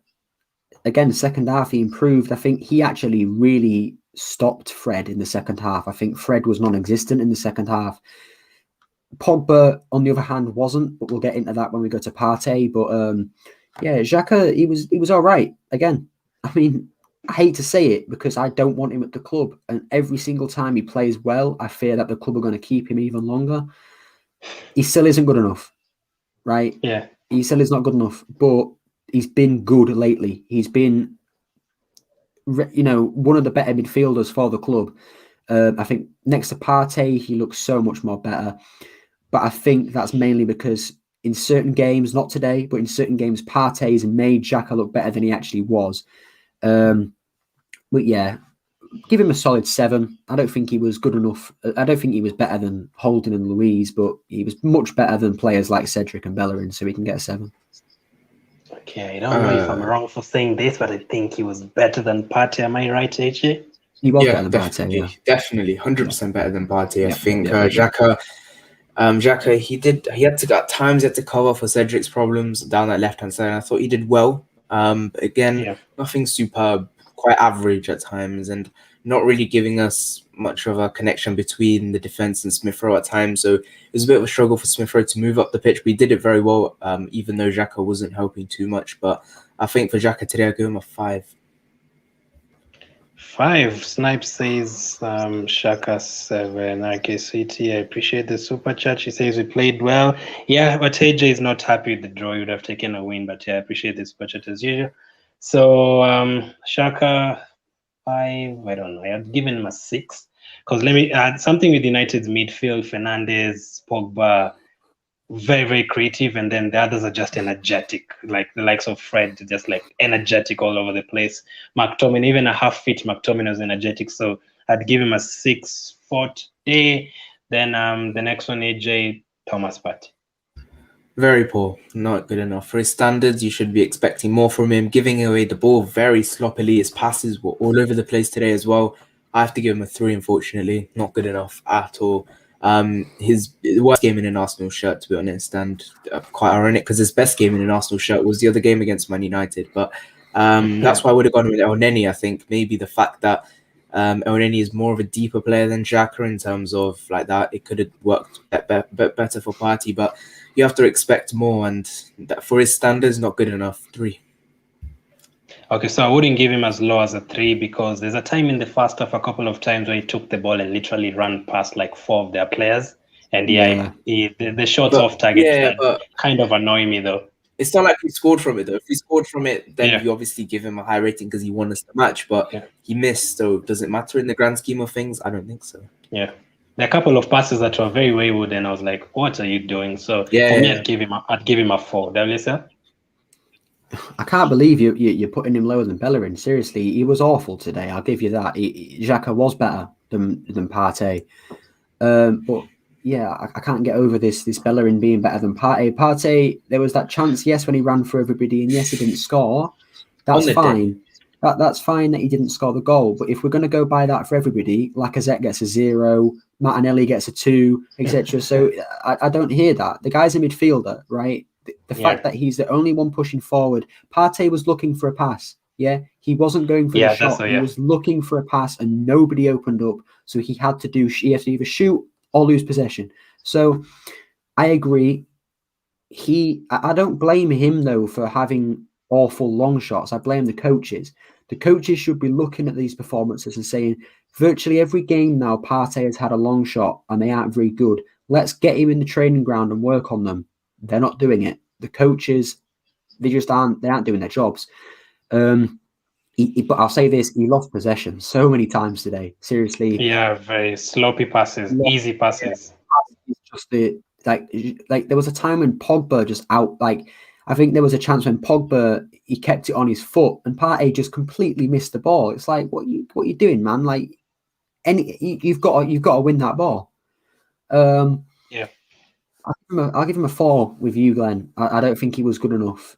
again, the second half, he improved. I think he actually really stopped Fred in the second half. I think Fred was non-existent in the second half. Pogba, on the other hand, wasn't, but we'll get into that when we go to PARTEY. But Xhaka, he was all right. Again, I mean, I hate to say it because I don't want him at the club. And every single time he plays well, I fear that the club are going to keep him even longer. He still isn't good enough, right? Yeah. He still is not good enough, but he's been good lately. He's been, one of the better midfielders for the club. I think next to Partey, he looks so much more better. But I think that's mainly because in certain games, not today, but in certain games, Partey's made XHAKA look better than he actually was. But yeah, give him a solid 7. I don't think he was good enough. I don't think he was better than Holden and Louise, but he was much better than players like CEDRIC and BELLERIN, so he can get a 7. Okay, I don't know if I'm wrong for saying this, but I think he was better than Partey. Am I right, AJ? He was better than definitely, Partey, definitely, 100% better than Partey. I think XHAKA, XHAKA, he had to at times had to cover for CEDRIC's problems down that left hand side. And I thought he did well. But again, nothing superb, quite average at times, and not really giving us much of a connection between the defense and Smith Rowe at times. So it was a bit of a struggle for Smith Rowe to move up the pitch. We did it very well, even though XHAKA wasn't helping too much. But I think for XHAKA today, I give him a 5. 5. Snipe says XHAKA 7. RKCT, I appreciate the super chat. She says we played well. Yeah, but AJ is not happy with the draw. He would have taken a win, but yeah, I appreciate the super chat as usual. So XHAKA 5, I don't know. I'd given him a 6. Because let me add something with United's midfield, Fernandes, Pogba, very, very creative, and then the others are just energetic, like the likes of Fred, just like energetic all over the place. McTominay, even a half-fit McTominay was energetic, so I'd give him a 6 for today. Then the next one, AJ, Thomas Partey. Very poor, not good enough. For his standards, you should be expecting more from him, giving away the ball very sloppily. His passes were all over the place today as well. I have to give him a 3, unfortunately. Not good enough at all. His worst game in an Arsenal shirt, to be honest, and quite ironic because his best game in an Arsenal shirt was the other game against Man United. But that's why I would have gone with Elneny. I think maybe the fact that Elneny is more of a deeper player than XHAKA in terms of like that, it could have worked better for Partey. But you have to expect more, and for his standards, not good enough. 3. Okay, so I wouldn't give him as low as a 3 because there's a time in the first half, a couple of times where he took the ball and literally ran past like 4 of their players. And the shots off target kind of annoy me though. It's not like he scored from it though. If he scored from it, then you obviously give him a high rating because he won us the match. But he missed, so does it matter in the grand scheme of things? I don't think so. Yeah. There are a couple of passes that were very wayward, and I was like, "What are you doing?" So for me, I'd give him a 4. Lisa? I can't believe you're putting him lower than Bellerin. Seriously, he was awful today. I'll give you that. XHAKA was better than Partey, but yeah, I can't get over this Bellerin being better than Partey. Partey, there was that chance, yes, when he ran for everybody, and yes, he didn't score. That's fine. That's fine that he didn't score the goal. But if we're going to go by that for everybody, Lacazette gets a 0, Martinelli gets a 2, etc. So I don't hear that. The guy's a midfielder, right? The fact that he's the only one pushing forward. Partey was looking for a pass. Yeah, he wasn't going for the shot. He was looking for a pass, and nobody opened up. So he had to either shoot or lose possession. So I agree. I don't blame him though for having awful long shots. I blame the coaches. The coaches should be looking at these performances and saying, virtually every game now, Partey has had a long shot and they aren't very good. Let's get him in the training ground and work on them. They're not doing it. The coaches, they aren't doing their jobs. But I'll say this, he lost possession so many times today. Seriously. Yeah, very sloppy passes, easy passes. It's just like there was a time when Pogba just I think there was a chance when Pogba, he kept it on his foot and Partey just completely missed the ball. It's like, what are you doing, man? Like, you've got to win that ball. Yeah. I'll give him a 4 with you, Glenn. I don't think he was good enough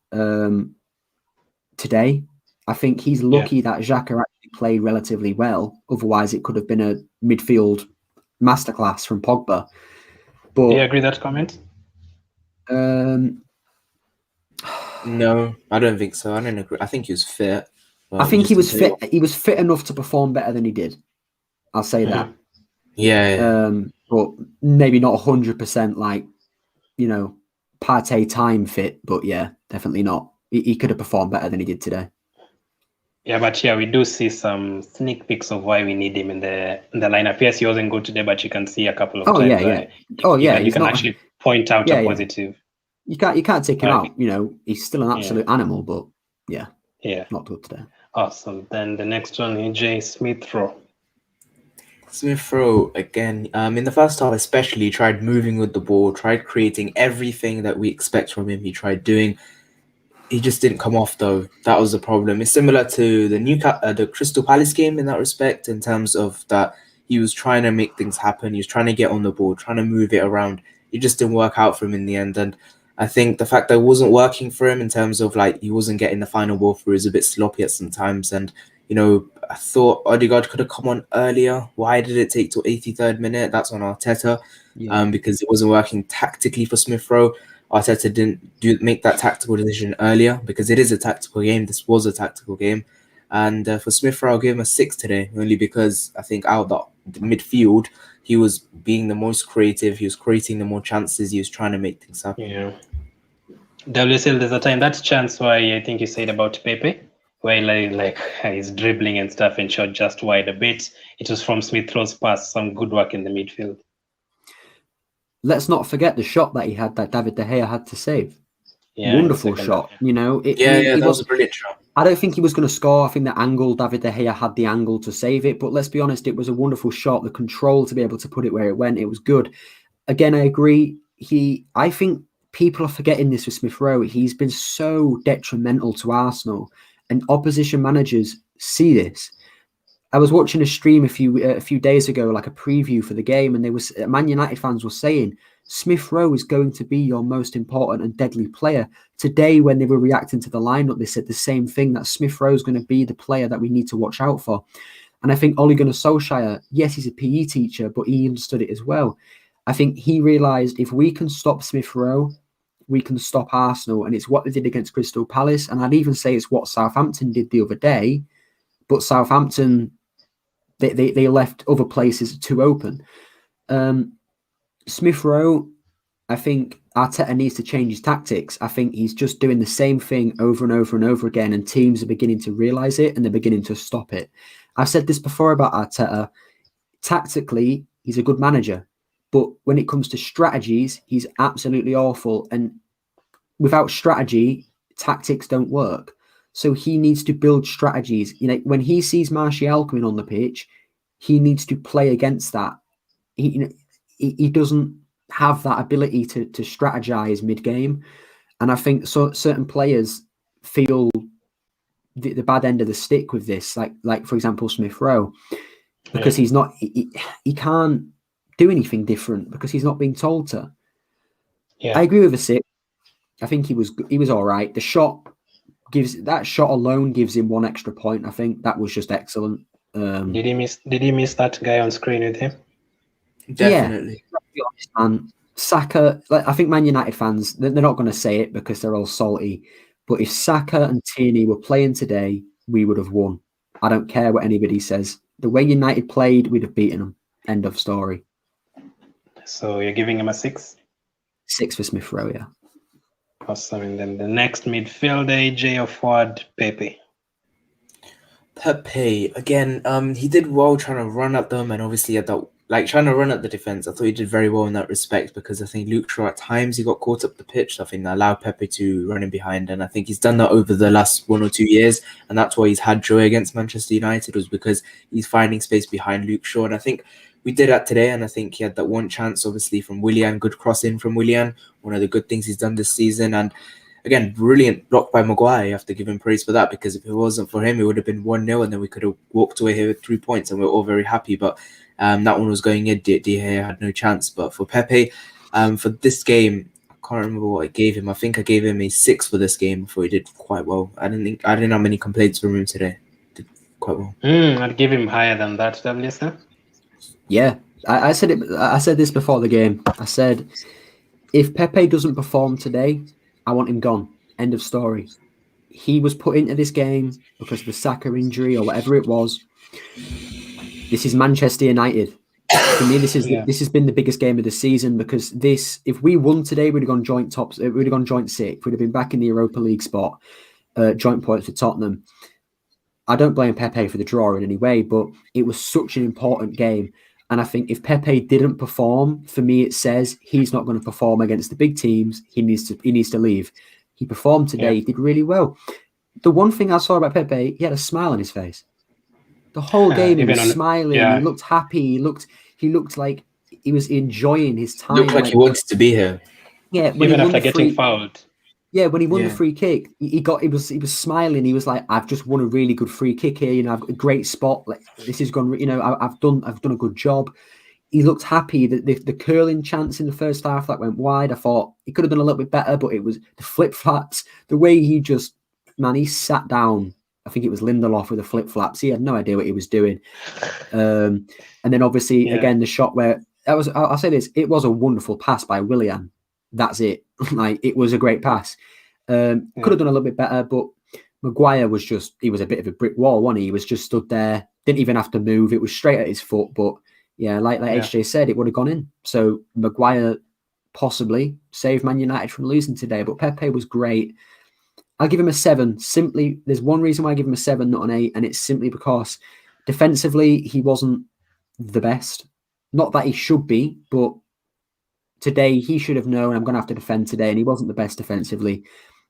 today. I think he's lucky that XHAKA actually played relatively well. Otherwise, it could have been a midfield masterclass from Pogba. But, do you agree with that comment? No, I don't think so. I don't agree. I think he was fit. I think he was fit. He was fit enough to perform better than he did. I'll say that. Yeah. But maybe not 100% like, Partey time fit. But yeah, definitely not. He could have performed better than he did today. Yeah, but yeah, we do see some sneak peeks of why we need him in the lineup. Yes, he wasn't good today, but you can see a couple of Oh times yeah, yeah. where Oh you yeah, can he's not. actually point out Yeah, a yeah. positive. You can't take him Okay. out. You know, he's still an absolute animal, but yeah, not good today. Awesome. Then the next one, AJ Smith Rowe. Smith Rowe again. In the first half, especially, tried moving with the ball, tried creating everything that we expect from him. He tried doing. He just didn't come off though. That was the problem. It's similar to the Crystal Palace game in that respect, in terms of that he was trying to make things happen. He was trying to get on the ball, trying to move it around. It just didn't work out for him in the end. And I think the fact that it wasn't working for him in terms of like he wasn't getting the final ball through is a bit sloppy at some times. And I thought Odegaard could have come on earlier. Why did it take till 83rd minute? That's on Arteta, because it wasn't working tactically for Smith Rowe. Arteta didn't make that tactical decision earlier because it is a tactical game. This was a tactical game. And for Smith Rowe, I'll give him a 6 today, only because I think out of the midfield, he was being the most creative. He was creating the more chances. He was trying to make things happen. Yeah. WSL, there's a time, that's chance why I think you said about Pepe, where like he's dribbling and stuff and shot just wide a bit. It was from Smith Rowe's pass, some good work in the midfield. Let's not forget the shot that he had that David De Gea had to save. Yeah, wonderful shot. half, You know, that was a brilliant shot. I don't think he was going to score. I think the angle, David De Gea had the angle to save it. But let's be honest, it was a wonderful shot. The control to be able to put it where it went, it was good. Again, I agree. I think people are forgetting this with Smith Rowe. He's been so detrimental to Arsenal, and opposition managers see this. I was watching a stream a few days ago, like a preview for the game, and Man United fans were saying Smith Rowe is going to be your most important and deadly player. Today, when they were reacting to the lineup, they said the same thing, that Smith Rowe is going to be the player that we need to watch out for. And I think Ole Gunnar Solskjaer, yes, he's a PE teacher, but he understood it as well. I think he realised if we can stop Smith Rowe, we can stop Arsenal. And it's what they did against Crystal Palace. And I'd even say it's what Southampton did the other day. But Southampton, they left other places too open. Smith Rowe, I think Arteta needs to change his tactics. I think he's just doing the same thing over and over and over again, and teams are beginning to realise it and they're beginning to stop it. I've said this before about Arteta. Tactically, he's a good manager, but when it comes to strategies, he's absolutely awful. And without strategy, tactics don't work. So he needs to build strategies. You know, when he sees Martial coming on the pitch, he needs to play against that. He doesn't have that ability to strategize mid-game. And I think certain players feel the bad end of the stick with this, like for example, Smith Rowe, because he's not, he can't do anything different because he's not being told to. I agree with a 6. I think he was all right. The shot alone gives him 1 extra point. I think that was just excellent. Did he miss that guy on screen with him? Definitely. Yeah, man. Saka, I think Man United fans, they're not going to say it because they're all salty, but if Saka and Tierney were playing today, we would have won. I don't care what anybody says. The way United played, we'd have beaten them. End of story. So you're giving him a 6? 6 for Smith Rowe, yeah. Awesome. And then the next midfielder, AJ of forward, Pepe. Pepe, again, he did well trying to run at them, and obviously at that, like trying to run at the defense. I thought he did very well in that respect, because I think Luke Shaw at times he got caught up the pitch. I think that allowed Pepe to run in behind, and I think he's done that over the last 1 or 2 years, and that's why he's had joy against Manchester United, was because he's finding space behind Luke Shaw. And I think we did that today, and I think he had that one chance, obviously, from Willian, good cross in from Willian, one of the good things he's done this season. And again, brilliant block by Maguire. You have to give him praise for that, because if it wasn't for him, it would have been 1-0, and then we could have walked away here with 3 points, and we're all very happy. But that one was going in. De Gea had no chance. But for Pepe, for this game, I can't remember what I gave him. I think I gave him a 6 for this game, before he did quite well. I didn't have many complaints from him today. Did quite well. I'd give him higher than that, WSL. Yeah, I said it. I said this before the game. I said, if Pepe doesn't perform today, I want him gone. End of story. He was put into this game because of the Saka injury or whatever it was. This is Manchester United. For me, this has been the biggest game of the season, because if we won today, we'd have gone joint tops. We'd have gone joint 6th. We'd have been back in the Europa League spot, joint points for Tottenham. I don't blame Pepe for the draw in any way, but it was such an important game. And I think if Pepe didn't perform, for me, it says he's not going to perform against the big teams. He needs to leave. He performed today. He did really well. The one thing I saw about Pepe, he had a smile on his face. The whole game, he was smiling. He looked happy. He looked like he was enjoying his time. Looked like he wanted to be here. Yeah, even after getting fouled. Yeah, when he won the free kick, he was smiling. He was like, "I've just won a really good free kick here. You know, I've got a great spot. Like this is gone. You know, I've done a good job." He looked happy. The curling chance in the first half that went wide, I thought he could have done a little bit better, but it was the flip flaps, the way he he sat down. I think it was Lindelof with the flip flaps. He had no idea what he was doing. And then obviously again the shot where I'll say this, it was a wonderful pass by Willian. That's it. Like it was a great pass. Could have done a little bit better, but Maguire was he was a bit of a brick wall, wasn't he? He was just stood there, didn't even have to move. It was straight at his foot. But yeah, like HJ said, it would have gone in. So Maguire possibly saved Man United from losing today. But Pepe was great. I'll give him a 7. Simply, there's one reason why I give him a 7, not an 8, and it's simply because defensively he wasn't the best. Not that he should be, but today he should have known I'm going to have to defend today, and he wasn't the best defensively.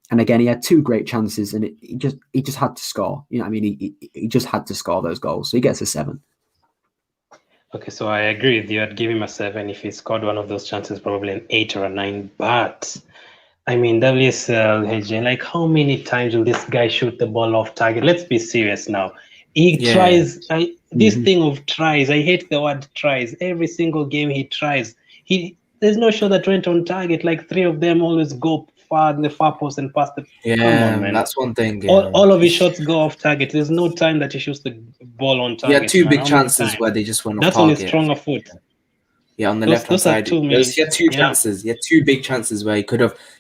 And again, he had 2 great chances, and he just had to score. You know what I mean? He just had to score those goals, so he gets a 7. Okay, so I agree with you. I'd give him a 7. If he scored one of those chances, probably an 8 or a 9. But I mean, WSL, HJ, like how many times will this guy shoot the ball off target? Let's be serious now. He tries. This thing of tries. I hate the word tries. Every single game he tries. There's no shot that went on target. Like 3 of them always go far in the far post and past the. Yeah, come on, man. That's one thing. Yeah. All of his shots go off target. There's no time that he shoots the ball on target. Yeah, 2 big chances where they just went off target. That's on his stronger foot. Yeah, on the left-hand side. He had 2 chances. He had 2 big chances where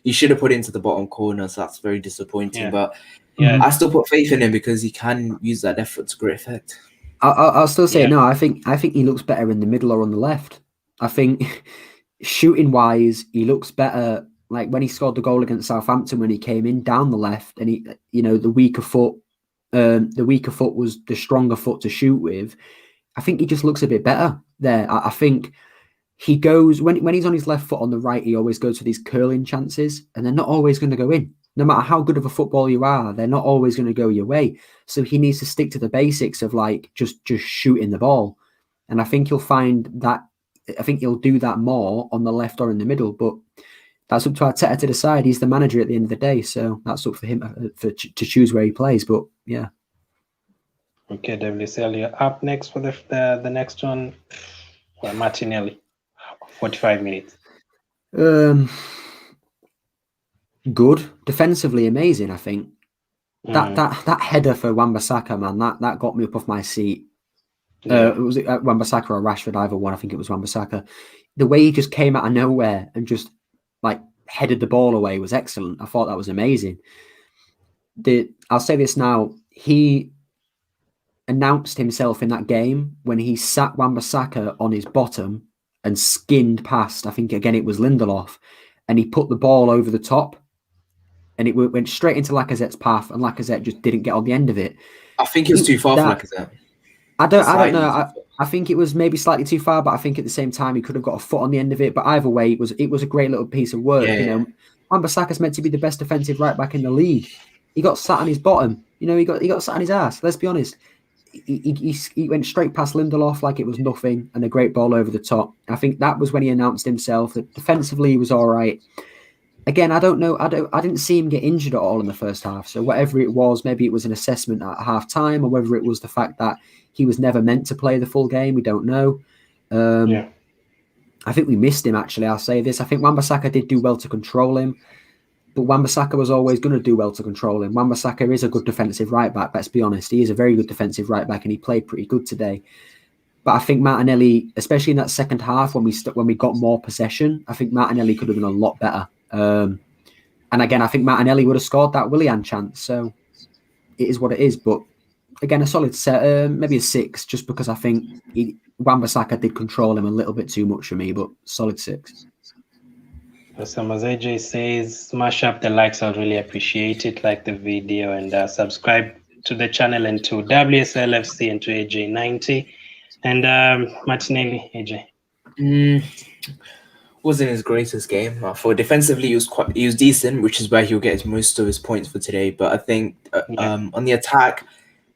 he should have put it into the bottom corner, so that's very disappointing. Yeah. But I still put faith in him because he can use that left foot to great effect. I'll still say no. I think he looks better in the middle or on the left. I think shooting-wise, he looks better. Like when he scored the goal against Southampton, when he came in down the left, and the weaker foot was the stronger foot to shoot with. I think he just looks a bit better there. I think he goes when he's on his left foot on the right, he always goes for these curling chances, and they're not always going to go in. No matter how good of a footballer you are, they're not always going to go your way. So he needs to stick to the basics of like just shooting the ball. And I think you'll find that. I think he'll do that more on the left or in the middle. But that's up to Arteta to decide. He's the manager at the end of the day, so that's up for him to choose where he plays. But yeah. Okay, WCL, you're up next for the next one. Well, Martinelli, 45 minutes. Good. Defensively amazing, I think. That header for Wan-Bissaka, man, that got me up off my seat. Was it Wan-Bissaka or Rashford? Either one. I think it was Wan-Bissaka. The way he just came out of nowhere and just like headed the ball away was excellent. I thought that was amazing. I'll say this now. He announced himself in that game when he sat Wan-Bissaka on his bottom and skinned past, I think again it was Lindelof, and he put the ball over the top and it went straight into Lacazette's path, and Lacazette just didn't get on the end of it. I think it was too far for Lacazette. I don't know. I think it was maybe slightly too far, but I think at the same time he could have got a foot on the end of it. But either way, it was a great little piece of work. Wan-Bissaka's meant to be the best defensive right back in the league. He got sat on his bottom. He got sat on his ass. Let's be honest. He went straight past Lindelof like it was nothing, and a great ball over the top. I think that was when he announced himself that defensively he was all right. Again, I don't know. I didn't see him get injured at all in the first half. So whatever it was, maybe it was an assessment at half time, or whether it was the fact that he was never meant to play the full game. We don't know. I think we missed him, actually. I'll say this. I think Wan-Bissaka did do well to control him, but Wan-Bissaka was always going to do well to control him. Wan-Bissaka is a good defensive right back. Let's be honest. He is a very good defensive right back, and he played pretty good today. But I think Martinelli, especially in that second half when we got more possession, I think Martinelli could have done a lot better. And again, I think Martinelli would have scored that Willian chance. So it is what it is. But again, a solid set, maybe a 6, just because I think Wan-Bissaka did control him a little bit too much for me, but solid 6. So as AJ says, smash up the likes. I'll really appreciate it. Like the video and subscribe to the channel and to WSLFC and to AJ90. And Martinelli, AJ. Wasn't his greatest game. For defensively, he was decent, which is where he'll get most of his points for today. But I think on the attack,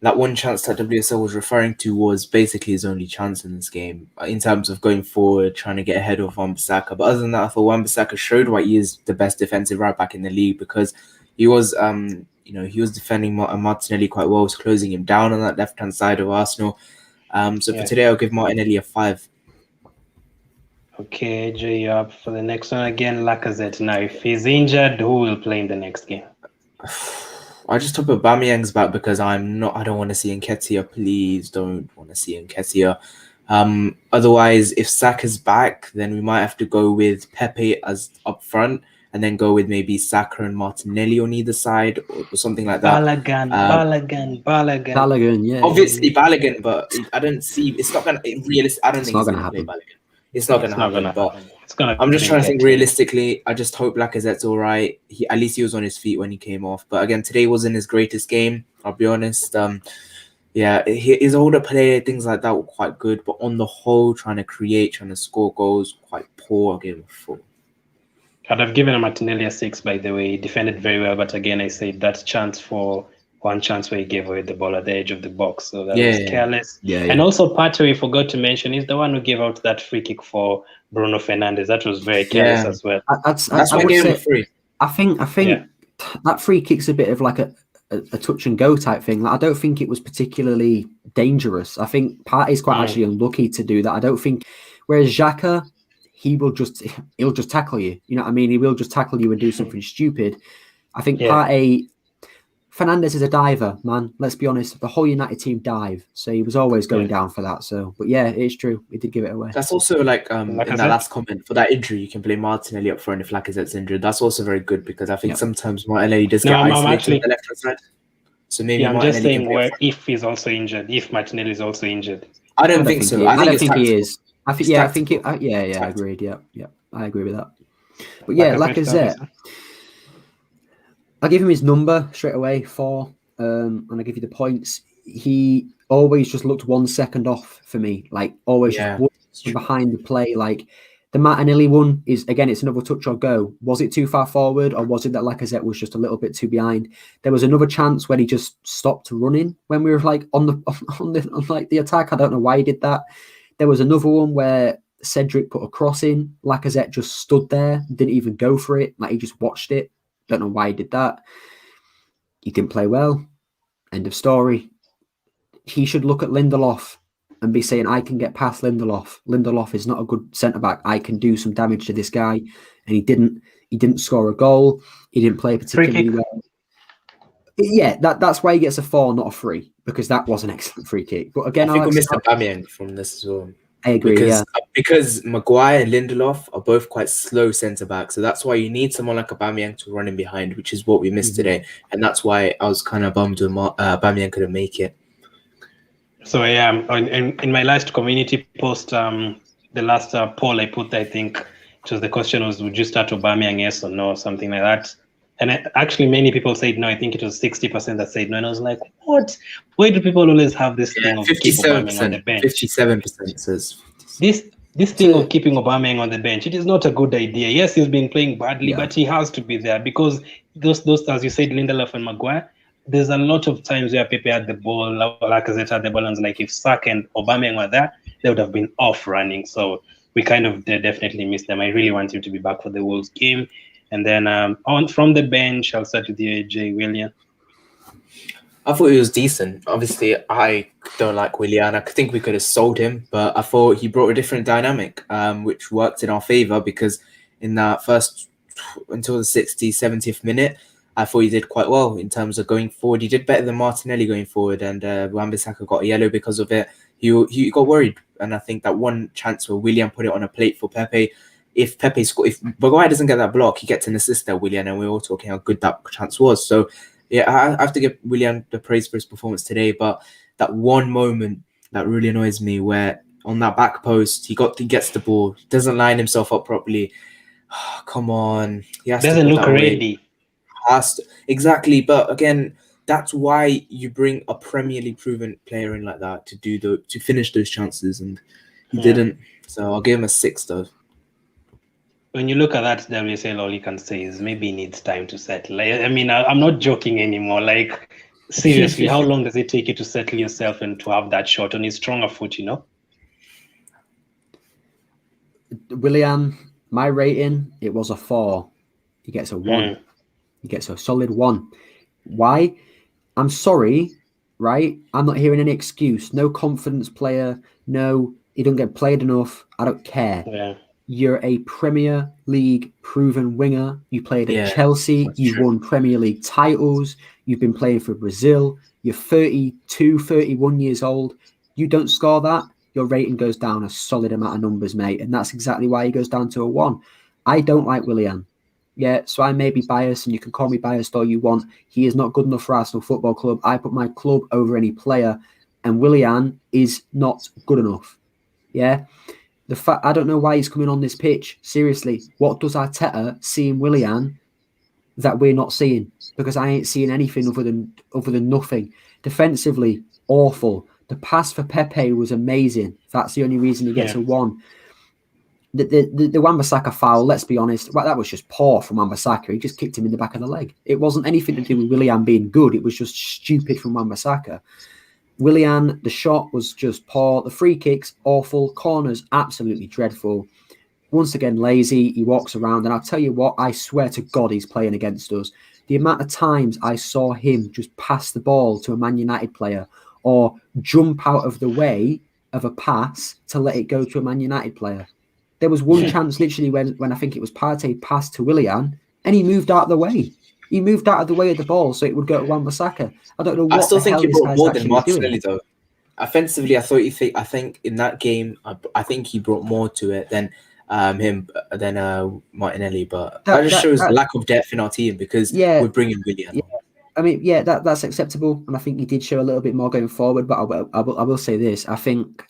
that one chance that WSL was referring to was basically his only chance in this game in terms of going forward, trying to get ahead of Wan-Bissaka. But other than that, I thought Wan-Bissaka showed why he is the best defensive right back in the league, because he was, he was defending Martinelli quite well, was closing him down on that left-hand side of Arsenal. So for today, I'll give Martinelli a 5. Okay, AJ, you're up for the next one again. Lacazette. Now, if he's injured, who will play in the next game? I just hope Aubameyang's back, because I don't want to see Nketiah. Please don't want to see Nketiah. Otherwise, if Saka's back, then we might have to go with Pepe as up front, and then go with maybe Saka and Martinelli on either side, or something like that. Balogun, yeah. Obviously Balogun, but I don't see. It's not gonna realistic. I don't think not it's gonna gonna play happen. Balogun. It's not gonna happen. But it's gonna. I'm just trying to think realistically. I just hope Lacazette's all right. At least he was on his feet when he came off. But again, today wasn't his greatest game. I'll be honest. His older player, things like that were quite good, but on the whole, trying to score goals, quite poor. I gave him a 4. I'd have given Martinelli a 6, by the way. He defended very well, but again, I said that one chance where he gave away the ball at the edge of the box, so that was careless. And also, PARTEY, we forgot to mention, is the one who gave out that free kick for Bruno Fernandes. That was very careless as well. That's why I gave him a 3. I think that free kick's a bit of like a touch and go type thing. Like, I don't think it was particularly dangerous. I think PARTEY's quite actually unlucky to do that. I don't think, whereas XHAKA, he'll just tackle you. You know what I mean? He will just tackle you and do something stupid. I think PARTEY, Fernandes is a diver, man. Let's be honest. The whole United team dive, so he was always going down for that. So, but yeah, it's true. He did give it away. That's also like in that last comment, for that injury, you can play Martinelli up front if Lacazette's injured. That's also very good, because I think sometimes Martinelli does get isolated on the left-hand side. So maybe I'm just saying where if he's also injured, if Martinelli is also injured. I don't think so. I don't think he is. I agreed. Yeah, I agree with that. But yeah, Lacazette, I'll give him his number straight away, 4, and I'll give you the points. He always just looked 1 second off for me, like always just behind the play. Like the Martinelli one is, again, it's another touch or go. Was it too far forward, or was it that Lacazette was just a little bit too behind? There was another chance where he just stopped running when we were like on the attack. I don't know why he did that. There was another one where CEDRIC put a cross in. Lacazette just stood there, didn't even go for it. Like, he just watched it. Don't know why he did that. He didn't play well. End of story. He should look at Lindelof and be saying, I can get past Lindelof. Lindelof is not a good centre-back. I can do some damage to this guy. And he didn't. He didn't score a goal. He didn't play particularly well. Yeah, that's why he gets a 4, not a 3, because that was an excellent free kick. But again, I think we missed Aubameyang from this as well. I agree, because Maguire and Lindelof are both quite slow centre-backs, so that's why you need someone like Aubameyang to run in behind, which is what we missed today, and that's why I was kind of bummed when Aubameyang couldn't make it. So yeah, in my last community post, the last poll I put, I think it was, the question was, would you start Aubameyang, yes or no, or something like that. And actually, many people said no. I think it was 60% that said no. And I was like, what? Why do people always have this thing of keeping Aubameyang on the bench? 57% says. This thing of keeping Aubameyang on the bench, it is not a good idea. Yes, he's been playing badly, but he has to be there, because those, as you said, Lindelof and Maguire, there's a lot of times where Pepe had the ball, Lacazette had the ball, and like if Saka and Aubameyang were there, they would have been off running. So we kind of definitely missed them. I really want him to be back for the Wolves game. And then on from the bench, I'll start with you, AJ. Willian. I thought he was decent. Obviously, I don't like Willian. I think we could have sold him, but I thought he brought a different dynamic, which worked in our favour, because in that first, until the 60th, 70th minute, I thought he did quite well in terms of going forward. He did better than Martinelli going forward, and Wan-Bissaka got a yellow because of it. He got worried, and I think that one chance where Willian put it on a plate for Pepe, if Maguire doesn't get that block, he gets an assist there, Willian, and we're all talking how good that chance was. So yeah, I have to give Willian the praise for his performance today. But that one moment that really annoys me, where on that back post, he gets the ball, doesn't line himself up properly. Come on, he has doesn't look ready. Exactly, but again, that's why you bring a Premier League proven player in like that to finish those chances, and he didn't. So I'll give him a 6 though. When you look at that WSL, all you can say is maybe he needs time to settle. I mean, I'm not joking anymore. Like, seriously, how long does it take you to settle yourself and to have that shot on his stronger foot, you know? Willian, my rating, it was a 4. He gets a 1. He gets a solid 1. Why? I'm sorry, right? I'm not hearing any excuse. No confidence player. No, he don't get played enough. I don't care. Yeah. You're a Premier League proven winger. You played at Chelsea. You've won Premier League titles. You've been playing for Brazil. You're 32, 31 years old. You don't score that, your rating goes down a solid amount of numbers, mate. And that's exactly why he goes down to a 1. I don't like Willian. Yeah, so I may be biased, and you can call me biased all you want. He is not good enough for Arsenal Football Club. I put my club over any player, and Willian is not good enough. Yeah. The fact, I don't know why he's coming on this pitch. Seriously, what does Arteta see in Willian that we're not seeing? Because I ain't seeing anything other than nothing. Defensively, awful. The pass for Pepe was amazing. That's the only reason he gets a 1. The Wan-Bissaka foul, let's be honest, that was just poor from Wan-Bissaka. He just kicked him in the back of the leg. It wasn't anything to do with Willian being good. It was just stupid from Wan-Bissaka. Willian, the shot was just poor. The free kicks, awful. Corners, absolutely dreadful. Once again, lazy. He walks around. And I'll tell you what, I swear to God he's playing against us. The amount of times I saw him just pass the ball to a Man United player or jump out of the way of a pass to let it go to a Man United player. There was one chance literally when I think it was Partey passed to Willian and he moved out of the way. He moved out of the way of the ball so it would go to Wan-Bissaka. I don't know what I still the think hell he this brought guy's more than actually Martinelli doing. though. Offensively, I think in that game, I think he brought more to it than Martinelli. But that just shows the lack of depth in our team because we're bringing Willian. Yeah. I mean, yeah, that's acceptable, and I think he did show a little bit more going forward. But I will say this: I think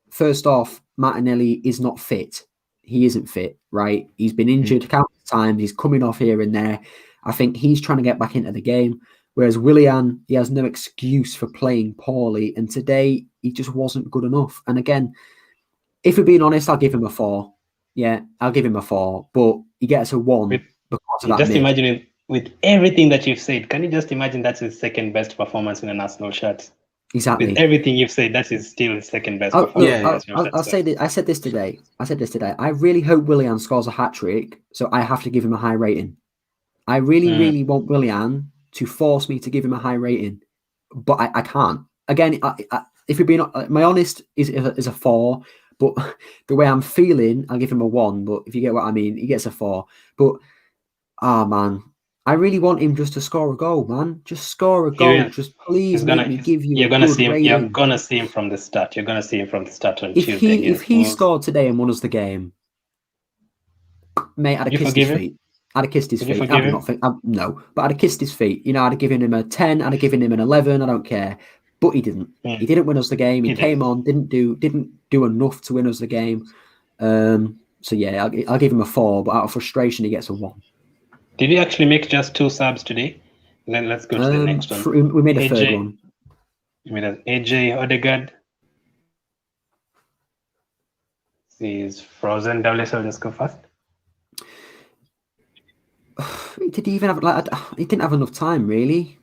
first off, Martinelli is not fit. He isn't fit, right? He's been injured countless times. He's coming off here and there. I think he's trying to get back into the game. Whereas Willian, he has no excuse for playing poorly. And today, he just wasn't good enough. And again, if we're being honest, I'll give him a 4. Yeah, I'll give him a 4. But he gets a 1 because of that. Just imagine it, with everything that you've said, can you just imagine that's his second best performance in an Arsenal shirt? Exactly. With everything you've said, that is still his second best performance. I'll say this. I said this today. I really hope Willian scores a hat-trick, so I have to give him a high rating. I really want Willian to force me to give him a high rating, but I can't. Again, if you're being my honest, is a 4, but the way I'm feeling, I'll give him a 1. But if you get what I mean, he gets a 4. But man, I really want him just to score a goal, man. Just score a goal. Just please let me give you. You're gonna see him. You're gonna see him from the start. You're gonna see him from the start on Tuesday. If he scored today and won us the game, mate, I'd have kissed his feet. I'd have kissed his feet. No, but I'd have kissed his feet. You know, I'd have given him a 10. I'd have given him an 11. I don't care. But he didn't. He didn't win us the game. He came on, didn't do enough to win us the game. So yeah, I'll give him a 4. But out of frustration, he gets a 1. Did he actually make just 2 subs today? Then let's go to the next one. We made a third one. You made an AJ Odegaard. He's frozen. WSL, just go first. Did he even have he didn't have enough time really,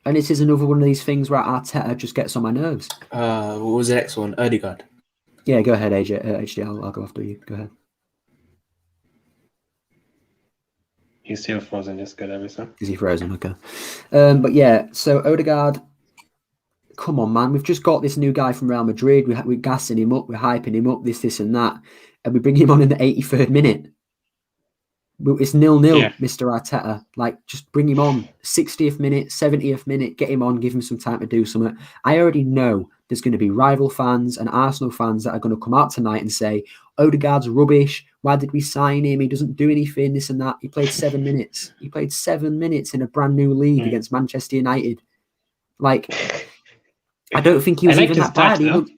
and this is another one of these things where Arteta just gets on my nerves. What was the next one? Odegaard. Yeah, go ahead, AJ. HD, I'll go after you. Go ahead. He's still frozen. Just good, everything. Is he frozen? Okay. But yeah, so Odegaard. Come on, man. We've just got this new guy from Real Madrid. We're gassing him up. We're hyping him up. This, and that, and we bring him on in the 83rd minute. It's 0-0, Mr. Arteta. Like, just bring him on. 60th minute, 70th minute, get him on, give him some time to do something. I already know there's going to be rival fans and Arsenal fans that are going to come out tonight and say, Odegaard's rubbish. Why did we sign him? He doesn't do anything, this and that. He played 7 minutes. He played 7 minutes in a brand new league against Manchester United. Like, I don't think he was even that bad. He looked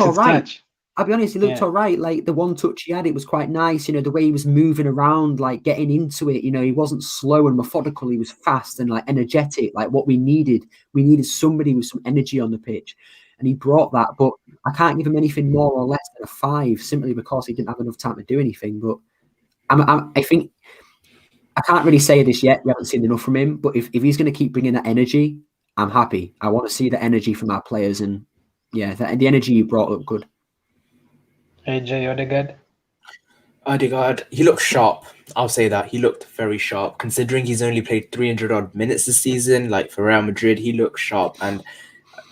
all right. I'll be honest, he looked all right. Like the one touch he had, it was quite nice. You know, the way he was moving around, like getting into it. You know, he wasn't slow and methodical. He was fast and like energetic, like what we needed. We needed somebody with some energy on the pitch, and he brought that. But I can't give him anything more or less than a 5, simply because he didn't have enough time to do anything. But I think I can't really say this yet. We haven't seen enough from him. But if he's going to keep bringing that energy, I'm happy. I want to see the energy from our players, and yeah, the energy you brought looked good. AJ Odegaard? Odegaard, he looked sharp. I'll say that. He looked very sharp. Considering he's only played 300-odd minutes this season, like for Real Madrid, he looked sharp. And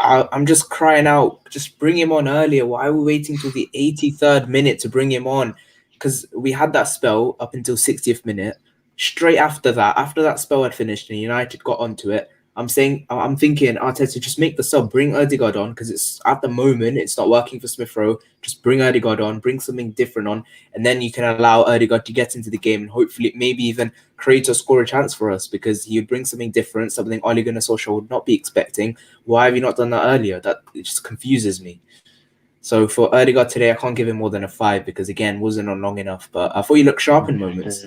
I'm just crying out, just bring him on earlier. Why are we waiting till the 83rd minute to bring him on? Because we had that spell up until 60th minute. Straight after that spell had finished and United got onto it, I'm thinking, Arteta, just make the sub, bring Odegaard on, because it's at the moment it's not working for Smith Rowe. Just bring Odegaard on, bring something different on, and then you can allow Odegaard to get into the game and hopefully maybe even create or score a chance for us, because he would bring something different, something Ole Gunnar Solskjaer would not be expecting. Why have you not done that earlier? That it just confuses me. So for Odegaard today, I can't give him more than a 5 because again, wasn't on long enough. But I thought he looked sharp in moments.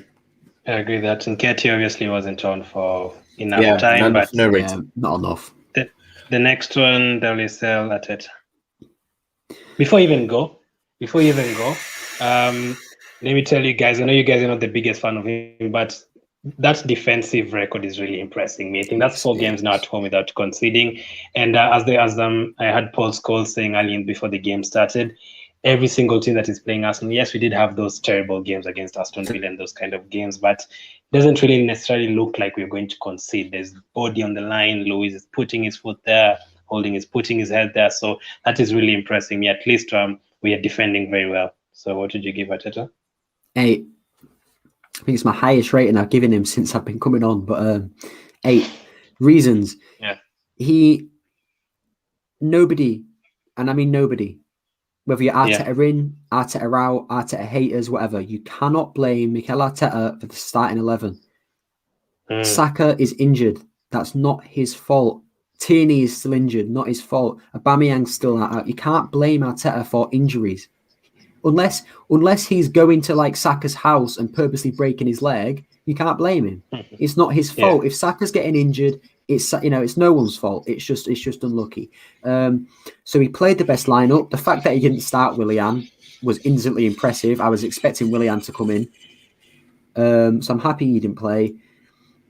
I agree that Nketiah obviously wasn't on for enough time, but not enough. The next one, WSL at it. Before you even go, let me tell you guys, I know you guys are not the biggest fan of him, but that defensive record is really impressing me. I think that's 4 games now at home without conceding. And I had Paul Scholes saying earlier before the game started, every single team that is playing Arsenal, yes, we did have those terrible games against Aston Villa and those kind of games, but it doesn't really necessarily look like we're going to concede. There's body on the line. Louise is putting his foot there, putting his head there. So that is really impressing me. At least we are defending very well. So what did you give Arteta? 8. I think it's my highest rating I've given him since I've been coming on, but 8 reasons. Yeah. Nobody, and I mean nobody, whether you're Arteta in, Arteta out, Arteta haters, whatever, you cannot blame Mikel Arteta for the starting 11. Saka is injured. That's not his fault. Tierney is still injured. Not his fault. Aubameyang's still out. You can't blame Arteta for injuries. Unless he's going to like Saka's house and purposely breaking his leg, you can't blame him. It's not his fault. If Saka's getting injured, it's no one's fault. It's just unlucky. So he played the best lineup. The fact that he didn't start Willian was instantly impressive. I was expecting Willian to come in. So I'm happy he didn't play.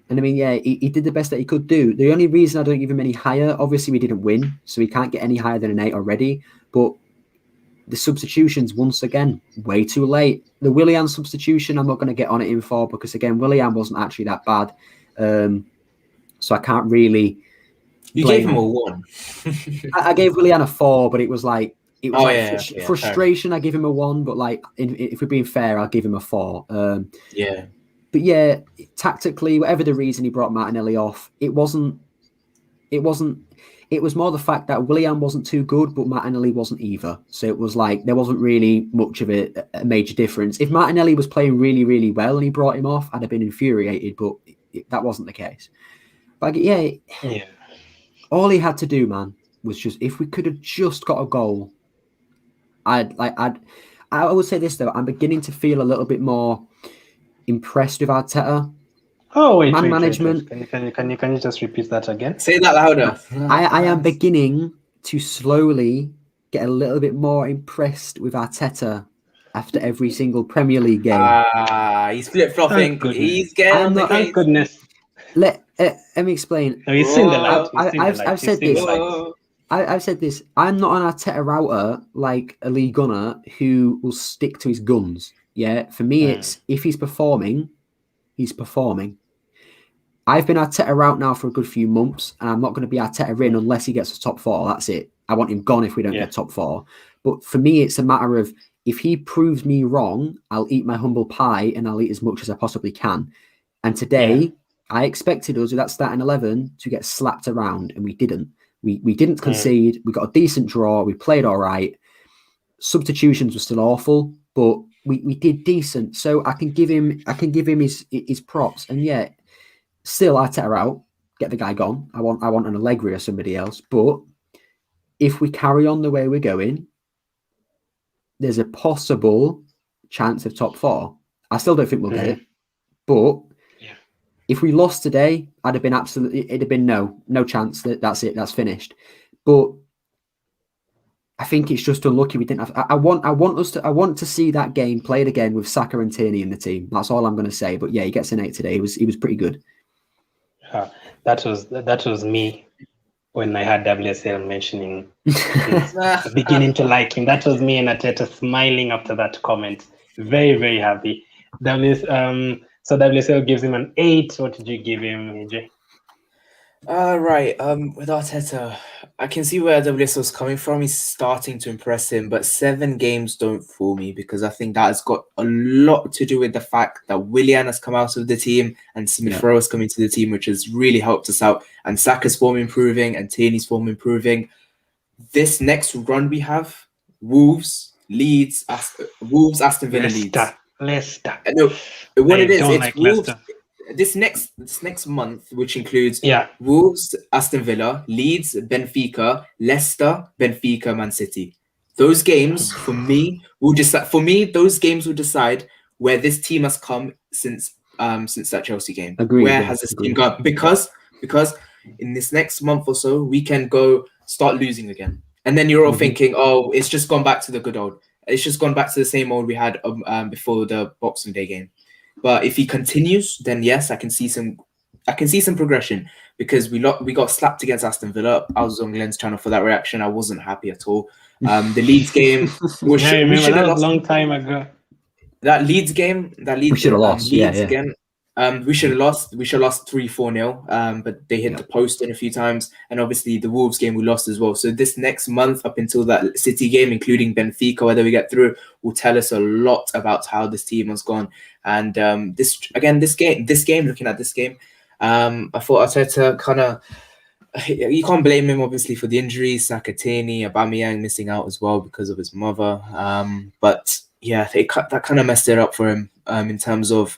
And I mean, he did the best that he could do. The only reason I don't give him any higher, obviously we didn't win, so he can't get any higher than an 8 already. But the substitutions, once again, way too late. The Willian substitution, I'm not going to get on it in for, because again, Willian wasn't actually that bad. So I can't really. You gave him a 1. I gave Willian a 4, but it was frustration. Fair. I give him a 1, but like if we're being fair, I'll give him a 4. But yeah, tactically, whatever the reason he brought Martinelli off, it was more the fact that Willian wasn't too good, but Martinelli wasn't either. So it was like there wasn't really much of a major difference. If Martinelli was playing really, really well and he brought him off, I'd have been infuriated, but that wasn't the case. But all he had to do, man, was just, if we could have just got a goal, I would say this though, I'm beginning to feel a little bit more impressed with Arteta. Oh, wait, management. Wait. Can you just repeat that again? Say that louder. I am beginning to slowly get a little bit more impressed with Arteta after every single Premier League game. He's flip-flopping. He's getting the thank goodness. Let me explain. No, he's seen the light. I've said this. I've said this. I'm not an Arteta router like a Lee Gunner who will stick to his guns. Yeah, for me, it's if he's performing, he's performing. I've been Arteta out now for a good few months, and I'm not going to be Arteta in unless he gets a top 4. That's it. I want him gone if we don't get top 4. But for me, it's a matter of, if he proves me wrong, I'll eat my humble pie and I'll eat as much as I possibly can. And today, I expected us with that starting 11 to get slapped around, and we didn't. We didn't concede. We got a decent draw. We played all right. Substitutions were still awful, but we did decent. So I can give him his props. And yeah, still Arteta out. Get the guy gone. I want an Allegri or somebody else. But if we carry on the way we're going, there's a possible chance of top 4. I still don't think we'll get it, but if we lost today, I'd have been it'd have been no chance. That's it. That's finished. But I think it's just unlucky we didn't have. I want to see that game played again with Saka and Tierney in the team. That's all I'm going to say. But yeah, he gets an 8 today. He was pretty good. That was me when I had WSL mentioning beginning to like him. That was me and Ateta smiling after that comment. Very, very happy. So WSL gives him an 8. What did you give him, AJ? Right. With Arteta, I can see where WSL's coming from. He's starting to impress him, but 7 games don't fool me, because I think that has got a lot to do with the fact that Willian has come out of the team and Smith Rowe has come into the team, which has really helped us out. And Saka's form improving and Tierney's form improving. This next run we have: Wolves, Leeds, Aston Villa, Leicester. No, what it is, it's like Wolves. Leicester. This next month, which includes Wolves, Aston Villa, Leeds, Benfica, Leicester, Benfica, Man City. Those games for me will decide. For me, those games will decide where this team has come since that Chelsea game. Agreed. Where has this team gone? Because in this next month or so, we can start losing again, and then you're all thinking, oh, it's just gone back to the good old. It's just gone back to the same old we had before the Boxing Day game. But if he continues, then yes, I can see some progression, because we got slapped against Aston Villa. I was on Glen's channel for that reaction. I wasn't happy at all. The Leeds game, we should have lost a long time ago. That Leeds game, we should have lost. Leeds again. We should have lost. We should have lost 3-4-0. But they hit the post in a few times, and obviously the Wolves game we lost as well. So this next month, up until that City game, including Benfica, whether we get through, will tell us a lot about how this team has gone. And this game, looking at this game, I thought Arteta kind of, you can't blame him obviously for the injuries. Saka, Tierney, Aubameyang missing out as well because of his mother. But yeah, that kind of messed it up for him in terms of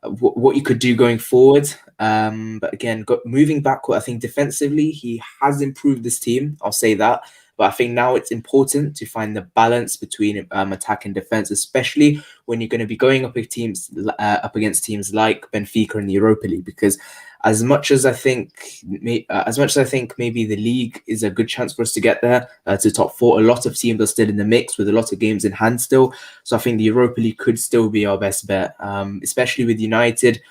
what you could do going forward. But again, moving backward, I think defensively he has improved this team. I'll say that. But I think now it's important to find the balance between attack and defense, especially when you're going to be going up against teams like Benfica in the Europa League. Because as much as I think maybe the league is a good chance for us to get there to top 4, a lot of teams are still in the mix with a lot of games in hand still. So I think the Europa League could still be our best bet, especially with United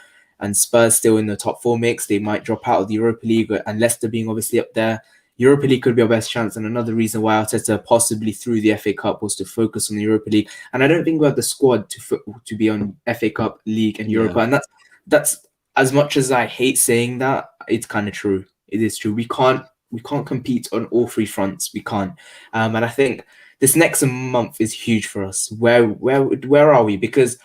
and Spurs still in the top 4 mix. They might drop out of the Europa League, and Leicester being obviously up there. Europa League could be our best chance, and another reason why Arteta possibly threw the FA Cup was to focus on the Europa League. And I don't think we have the squad to be on FA Cup, League, and Europa. And that's as much as I hate saying that, it's kind of true. It is true. We can't compete on all 3 fronts. We can't. And I think this next month is huge for us. Where are we? Because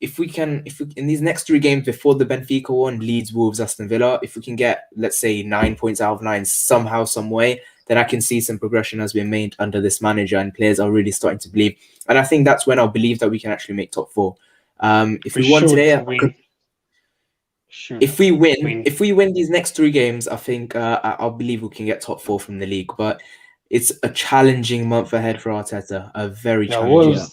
if we in these next 3 games before the Benfica one, Leeds, Wolves, Aston Villa, if we can get, let's say, 9 points out of 9 somehow, some way, then I can see some progression as we're made under this manager, and players are really starting to believe. And I think that's when I'll believe that we can actually make top 4. If we won today, if we win these next 3 games, I think I'll believe we can get top 4 from the league. But it's a challenging month ahead for Arteta. A very challenging.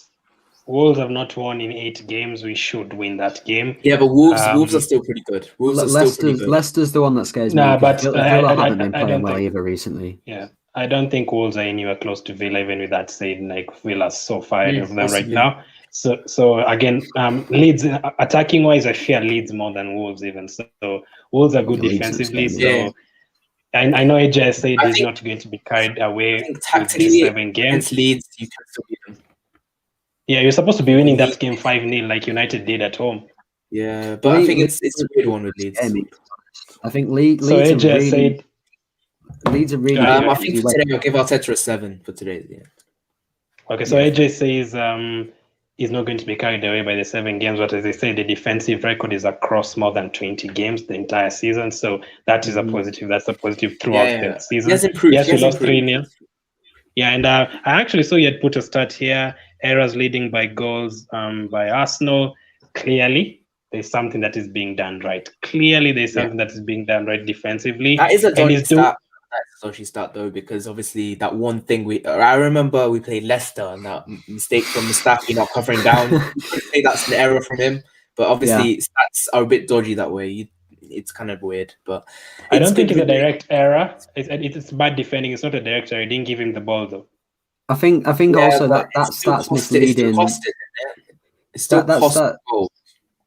Wolves have not won in 8 games. We should win that game. Yeah, but Wolves are still pretty good. Leicester's the one that scares me. But Villa haven't been playing well either recently. Yeah, I don't think Wolves are anywhere close to Villa. Even with that said, like Villa's so far ahead of them right now. So again, Leeds attacking wise, I fear Leeds more than Wolves even. So Wolves are good defensively. So I know AJ said he's not going to be carried away with 7 games. Leeds, you can still beat them. Yeah, you're supposed to be winning that game 5-0 like United did at home. Yeah, but I think it's a weird one with Leeds. I think Leeds. So AJ said Leeds are really. I think for today I'll give Arteta a 7 for today. Yeah. Okay, so AJ says he's not going to be carried away by the 7 games, but as I say, the defensive record is across more than 20 games the entire season. So that is a positive. That's a positive throughout the season. He has improved. Yes, we lost 3-0. Yeah, and I actually saw you had put a stat here. Errors leading by goals by Arsenal. Clearly, there's something that is being done right. Clearly, there's something that is being done right defensively. That is a dodgy stat. That's a dodgy start though, because obviously that one thing I remember we played Leicester and that mistake from Mustafi not covering down. You could say that's an error from him, but obviously stats are a bit dodgy that way. It's kind of weird, but I don't think it's a direct error. It's bad defending. It's not a direct error. You didn't give him the ball though. I think also that stat's misleading. It's still possible.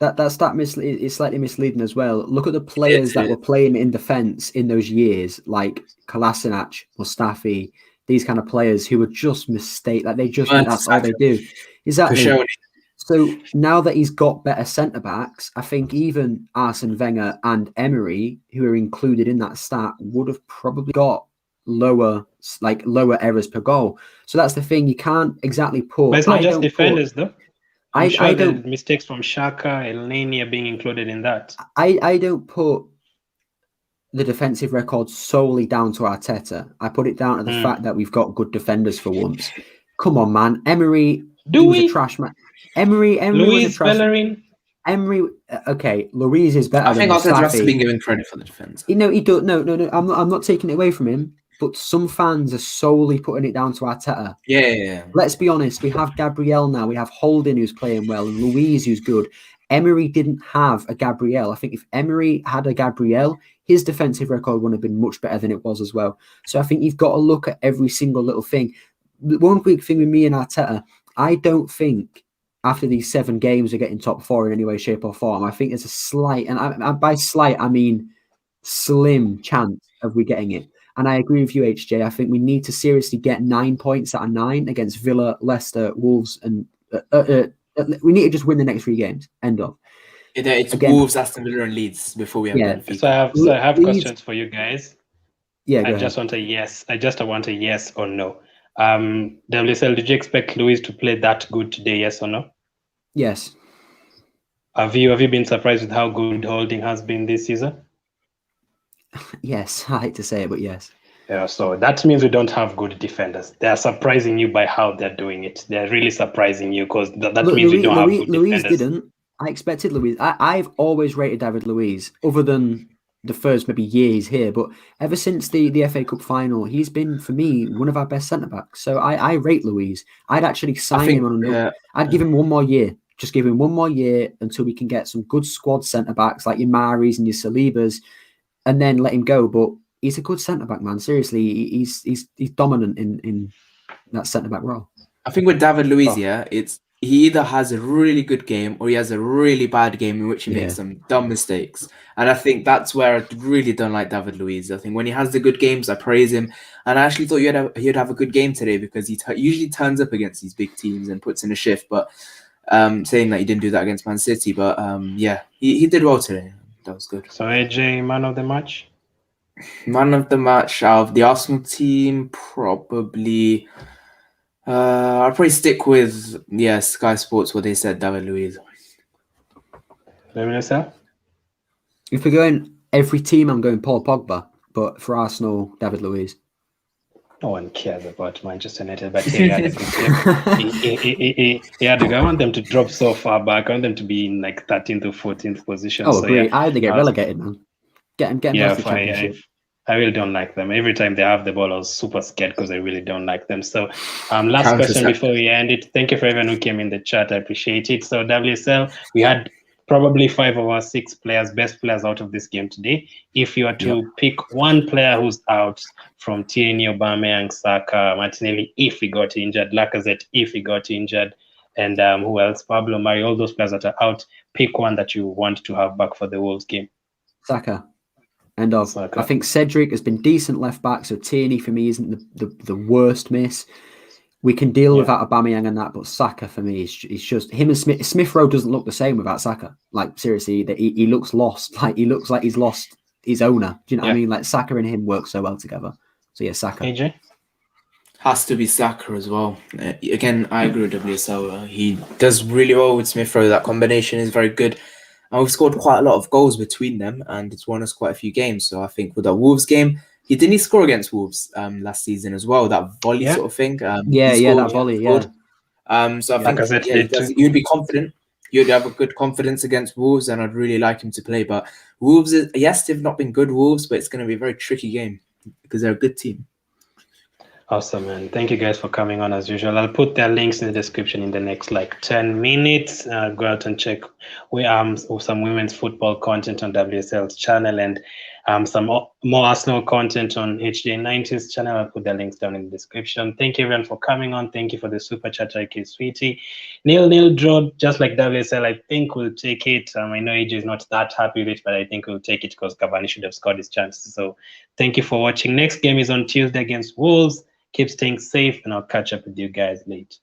That stat is slightly misleading as well. Look at the players that were playing in defence in those years, like Kolasinac, Mustafi, these kind of players who were just that's all they do. Exactly. So now that he's got better centre backs, I think even Arsene Wenger and Emery, who are included in that stat, would have probably got lower errors per goal. So that's the thing. You can't exactly put. But it's not just defenders though. I don't mistakes from XHAKA and LENO are being included in that. I don't put the defensive record solely down to Arteta. I put it down to the fact that we've got good defenders for once. Come on, man. Emery was a trash man. Emery LUIZ, was a trash. BELLERIN. Emery, okay, Louise is better. I think Arteta has been given credit for the defense. He don't. No. I'm not taking it away from him. But some fans are solely putting it down to Arteta. Yeah. Let's be honest. We have Gabriel now. We have Holding, who's playing well, and Louise, who's good. Emery didn't have a Gabriel. I think if Emery had a Gabriel, his defensive record would have been much better than it was as well. So I think you've got to look at every single little thing. The one quick thing with me and Arteta, I don't think after these 7 games we're getting top 4 in any way, shape, or form. I think there's a slight, and by slight I mean slim chance of we getting it. And I agree with you, HJ. I think we need to seriously get 9 points out of 9 against Villa, Leicester, Wolves, and we need to just win the next 3 games. End of. It's Wolves, Aston Villa, and Leeds before we have Benfica. So I have questions for you guys. Yeah, I just want a yes. I just want a yes or no. WSL, did you expect Louise to play that good today? Yes or no? Yes. Have you been surprised with how good Holding has been this season? Yes, I hate to say it, but yes. Yeah, so that means we don't have good defenders. They are surprising you by how they're doing it. They're really surprising you because that means we don't have good Louise defenders. Didn't. I expected Louise. I've always rated David Luiz, other than the first maybe year he's here. But ever since the FA Cup final, he's been, for me, one of our best centre-backs. So I rate Louise. I'd actually sign him on I'd give him 1 more year. Just give him 1 more year until we can get some good squad centre-backs like your Maris and your Salibas, and then let him go. But he's a good centre-back, man. Seriously, he's dominant in that centre-back role. I think with David Luiz, he either has a really good game or he has a really bad game in which he makes some dumb mistakes. And I think that's where I really don't like David Luiz. I think when he has the good games, I praise him. And I actually thought he'd have a good game today because he usually turns up against these big teams and puts in a shift. But saying that he didn't do that against Man City. But he did well today. That was good. So AJ, man of the match? Man of the match out of the Arsenal team, probably... I'll probably stick with Sky Sports what they said, David Luiz. If we're going every team, I'm going Paul Pogba, but for Arsenal, David Luiz. No one cares about Manchester United, but he had a good game. I want them to drop so far back. I want them to be in like 13th or 14th position. Oh, great! I hope they get relegated, man. Get them off the Championship. I really don't like them. Every time they have the ball, I was super scared because I really don't like them. So last question before we end it. Thank you for everyone who came in the chat. I appreciate it. So WSL, we had probably 5 of our 6 best players out of this game today. If you are to pick one player who's out from Tierney, Aubameyang, Saka, Martinelli, if he got injured, Lacazette, if he got injured, and who else? Pablo Mari, all those players that are out, pick one that you want to have back for the Wolves game. Saka. End of. Saka. I think Cedric has been decent left back, so Tierney for me isn't the worst miss. We can deal without Aubameyang and that, but Saka for me is just him and Smith Rowe doesn't look the same without Saka. Like seriously, he looks lost. Like he looks like he's lost his owner. Do you know what I mean? Like Saka and him work so well together. So yeah, Saka. AJ? Has to be Saka as well. Again, I agree with WSL. He does really well with Smith Rowe. That combination is very good. And we've scored quite a lot of goals between them, and it's won us quite a few games. So I think with that Wolves game, he didn't score against Wolves last season as well. That volley sort of thing. That volley. So I think you'd be confident. You'd have a good confidence against Wolves, and I'd really like him to play. But Wolves, they've not been good Wolves, but it's going to be a very tricky game. because they're a good team. Awesome, man. Thank you guys for coming on as usual. I'll put their links in the description in the next like 10 minutes. Go out and check some women's football content on WSL's channel and some more Arsenal content on HJ90's channel. I'll put the links down in the description. Thank you everyone for coming on. Thank you for the super chat, IK Sweetie. 0-0 draw, just like WSL. I think we'll take it. I know AJ is not that happy with it, but I think we'll take it because Cavani should have scored his chances. So thank you for watching. Next game is on Tuesday against Wolves. Keep staying safe, and I'll catch up with you guys later.